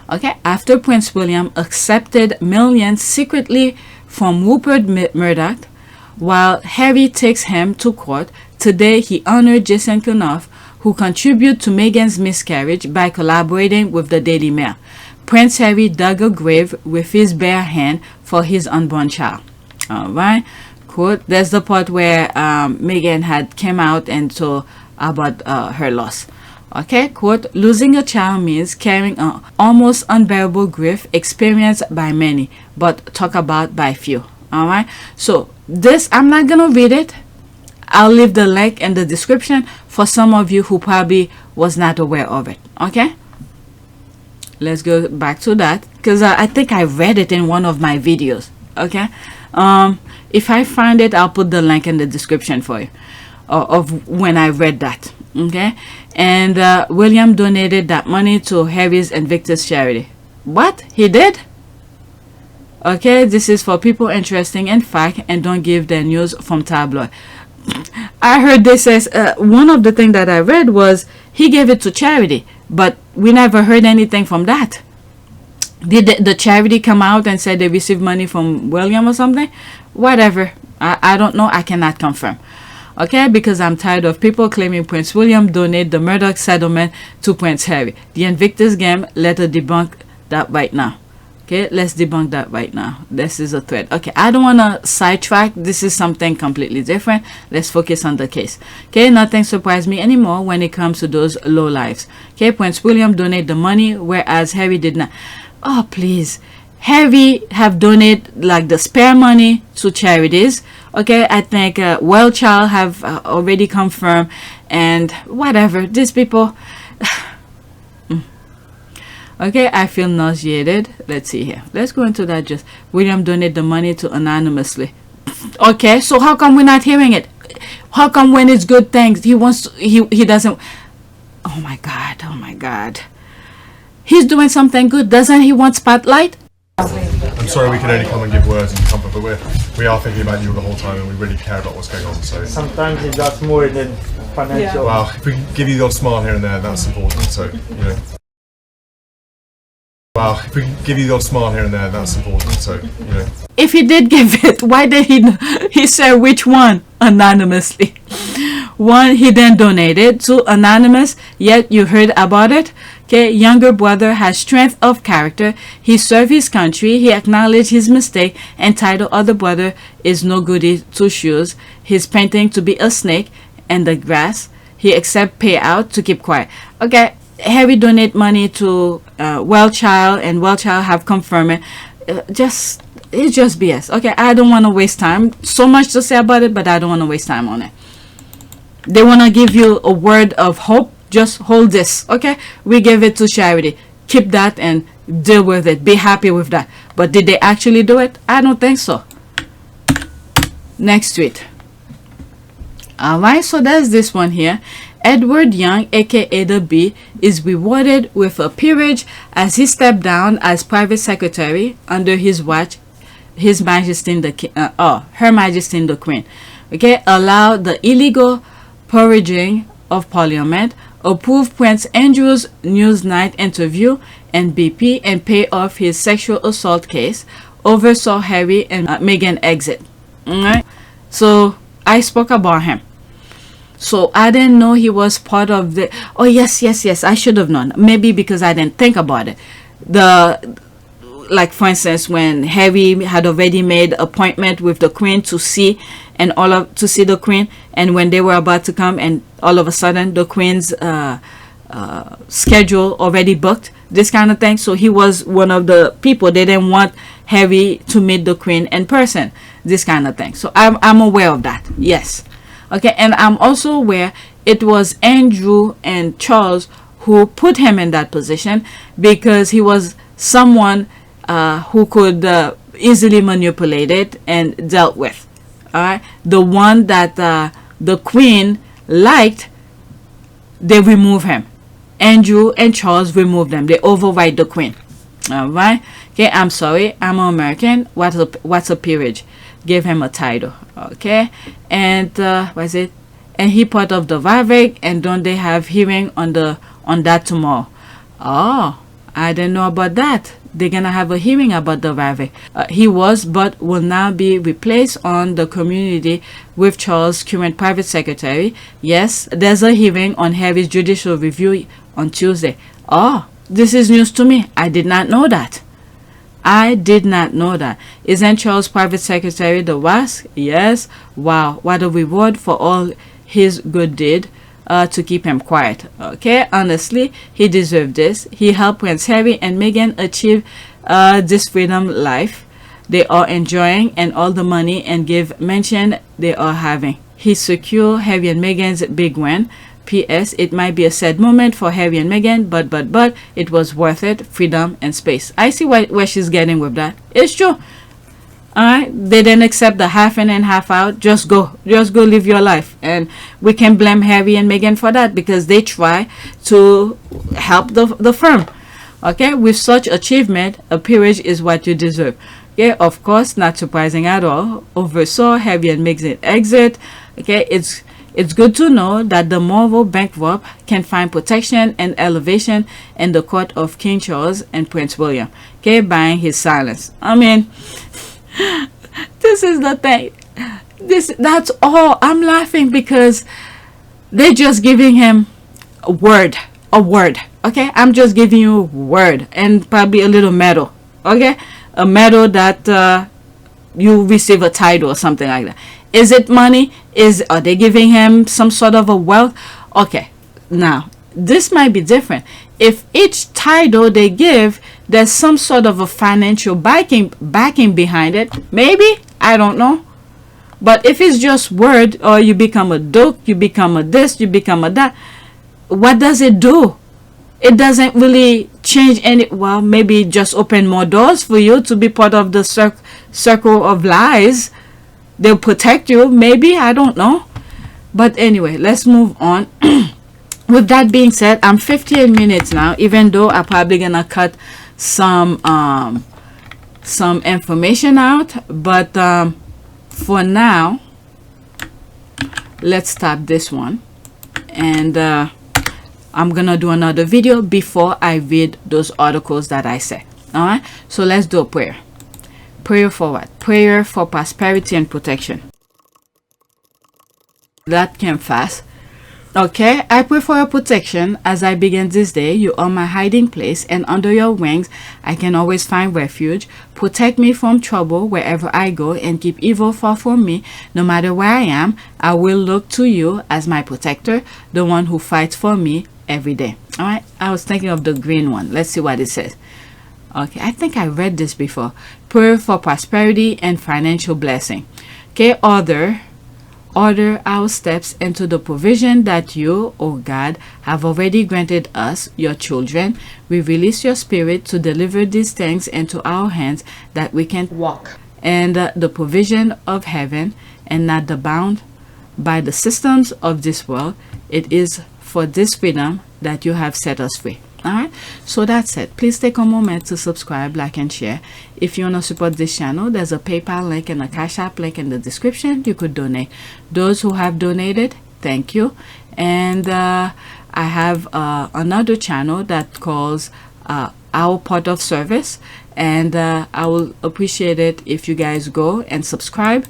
Okay, after Prince William accepted millions secretly from Rupert Murdoch, while Harry takes him to court, today he honored Jason Knauf, who contributed to Meghan's miscarriage by collaborating with the Daily Mail. Prince Harry dug a grave with his bare hand for his unborn child. Alright, quote, there's the part where Meghan had came out and told about her loss. Okay, quote, losing a child means carrying an almost unbearable grief experienced by many, but talked about by few. Alright, so this, I'm not gonna read it. I'll leave the link in the description for some of you who probably was not aware of it. Okay, Let's go back to that, because I think I read it in one of my videos. Okay, if I find it, I'll put the link in the description for you of when I read that. Okay, and William donated that money to Harry's and Victor's charity. What he did? Okay, this is for people interested in fact and don't give their news from tabloid. I heard this as one of the things that I read was he gave it to charity, but we never heard anything from that. Did the charity come out and say they received money from William or something? Whatever. I don't know. I cannot confirm. Okay, because I'm tired of people claiming Prince William donated the Murdoch settlement to Prince Harry. The Invictus game, let us debunk that right now. Okay, let's debunk that right now. This is a threat. Okay, I don't want to sidetrack. This is something completely different. Let's focus on the case. Okay, nothing surprised me anymore when it comes to those low lives. Okay, Prince William donated the money, whereas Harry did not. Oh, please. Harry have donated like the spare money to charities. Okay, I think Well Child have already confirmed, and whatever. These people... Okay, I feel nauseated. Let's see here. Let's go into that. Just William donated the money to anonymously. Okay, so how come we're not hearing it? How come when it's good things he wants to, he doesn't? Oh my God! Oh my God! He's doing something good. Doesn't he want spotlight? I'm sorry we can only come and give words and comfort, but we are thinking about you the whole time and we really care about what's going on. So sometimes it's just more than financial. Yeah. Well, if we can give you the odd smile here and there, that's important. So you know. Well, if we can give you the odd smile here and there, that's important. So you know. If he did give it, why did he say which one anonymously? One he then donated to anonymous, yet you heard about it. Okay, younger brother has strength of character. He served his country. He acknowledged his mistake and titled other brother is no goody two shoes. He's painting to be a snake and the grass. He accept payout to keep quiet. Okay, Harry donate money to Well Child, and Well Child have confirmed it. It's just BS. Okay, I don't want to waste time. So much to say about it, but I don't want to waste time on it. They want to give you a word of hope. Just hold this. Okay, we give it to charity. Keep that and deal with it. Be happy with that. But did they actually do it? I don't think so. Next tweet. Alright, so there's this one here. Edward Young, aka the B, is rewarded with a peerage as he stepped down as private secretary under his watch, His Majesty the Her Majesty the Queen. Okay, allow the illegal purging of Parliament, approve Prince Andrew's Newsnight interview and BP, and pay off his sexual assault case, oversaw Harry and Meghan exit. Alright, so I spoke about him. So I didn't know he was part of the... Oh, yes, I should have known. Maybe because I didn't think about it. Like, for instance, when Harry had already made appointment with the Queen to see the Queen, and when they were about to come, and all of a sudden the Queen's schedule already booked, this kind of thing. So he was one of the people. They didn't want Harry to meet the Queen in person, this kind of thing. So I'm aware of that. Yes. Okay, and I'm also aware it was Andrew and Charles who put him in that position because he was someone who could easily manipulate it and dealt with. All right, the one that the Queen liked, they remove him. Andrew and Charles remove them. They override the Queen. All right. Okay, I'm sorry. I'm American. What's a peerage? Give him a title. Okay, and what is it? And he part of the Vavek, and don't they have hearing on that tomorrow? Oh, I didn't know about that. They're gonna have a hearing about the Vavek. He was, but will now be replaced on the community with Charles' current private secretary. Yes, there's a hearing on Harry's judicial review on Tuesday. Oh, this is news to me. I did not know that. I did not know that. Isn't Charles' private secretary the WASC? Yes. Wow, what a reward for all his good deed to keep him quiet. Okay, honestly, he deserved this. He helped Prince Harry and Meghan achieve this freedom life they are enjoying and all the money and give mention they are having. He secured Harry and Meghan's big win. P.S. It might be a sad moment for Harry and Meghan, but it was worth it. Freedom and space. I see where she's getting with that. It's true. Alright, they didn't accept the half in and half out. Just go live your life. And we can blame Harry and Meghan for that because they try to help the firm. Okay, with such achievement, a peerage is what you deserve. Okay, of course, not surprising at all. Oversaw Harry and Meghan exit. Okay, it's good to know that the moral bankrupt can find protection and elevation in the court of King Charles and Prince William. Okay, buying his silence. I mean, this is the thing. That's all. I'm laughing because they're just giving him a word. Okay, I'm just giving you a word and probably a little medal. Okay, a medal that you receive a title or something like that. Is it money? Are they giving him some sort of a wealth? Okay, now this might be different. If each title they give, there's some sort of a financial backing behind it, maybe, I don't know. But if it's just word, or you become a duke, you become a this, you become a that, what does it do? It doesn't really change any. Well, maybe just open more doors for you to be part of the circle of lies. They'll protect you, maybe, I don't know. But anyway, let's move on. With that being said, I'm 58 minutes now, even though I'm probably gonna cut some information out, but for now, let's stop this one, and I'm gonna do another video before I read those articles that I said. All right, so let's do a prayer. Prayer for what? Prayer for prosperity and protection. That came fast. Okay, I pray for your protection as I begin this day. You are my hiding place, and under your wings I can always find refuge. Protect me from trouble wherever I go, and keep evil far from me. No matter where I am, I will look to you as my protector, the one who fights for me every day. All right, I was thinking of the green one. Let's see what it says. Okay, I think I read this before. Prayer for prosperity and financial blessing. Okay, order our steps into the provision that you, O God, have already granted us, your children. We release your spirit to deliver these things into our hands that we can walk and the provision of heaven, and not the bound by the systems of this world. It is for this freedom that you have set us free. All right, so that's it. Please take a moment to subscribe, like, and share. If you want to support this channel, there's a PayPal link and a Cash App link in the description. You could donate. Those who have donated, thank you. And I have another channel that calls Our Part of Service, and I will appreciate it if you guys go and subscribe.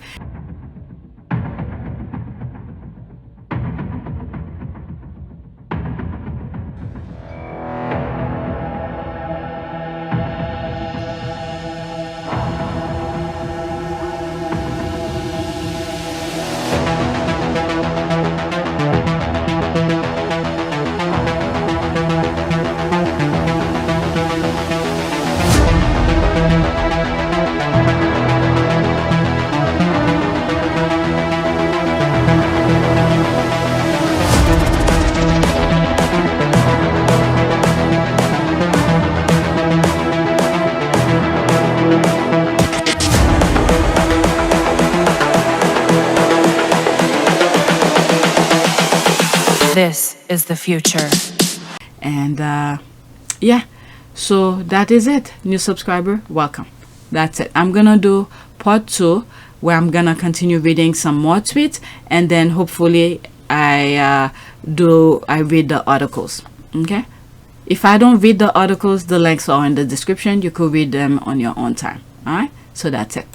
This is the future. And yeah, so that is it. New subscriber, welcome. That's it. I'm gonna do part 2 where I'm gonna continue reading some more tweets, and then hopefully I read the articles. Okay, if I don't read the articles, the links are in the description. You could read them on your own time. All right, so that's it.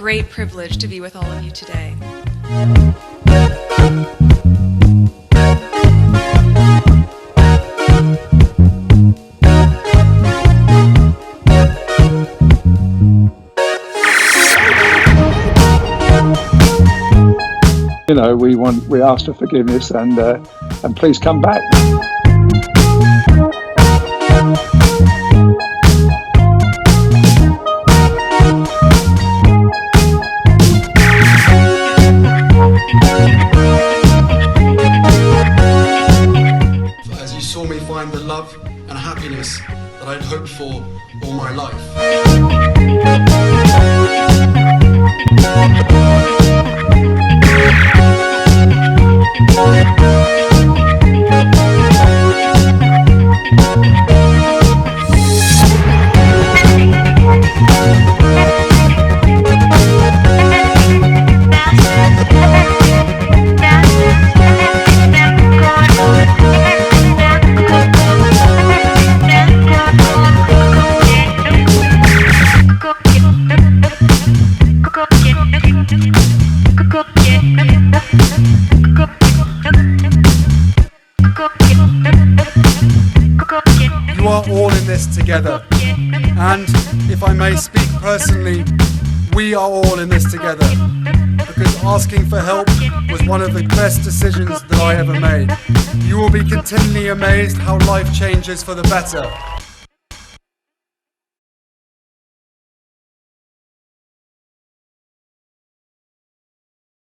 great privilege to be with all of you today. You know, we ask for forgiveness and please come back. As you saw me find the love and happiness that I'd hoped for all my life. You are all in this together, and if I may speak personally, we are all in this together, because asking for help was one of the best decisions that I ever made. You will be continually amazed how life changes for the better.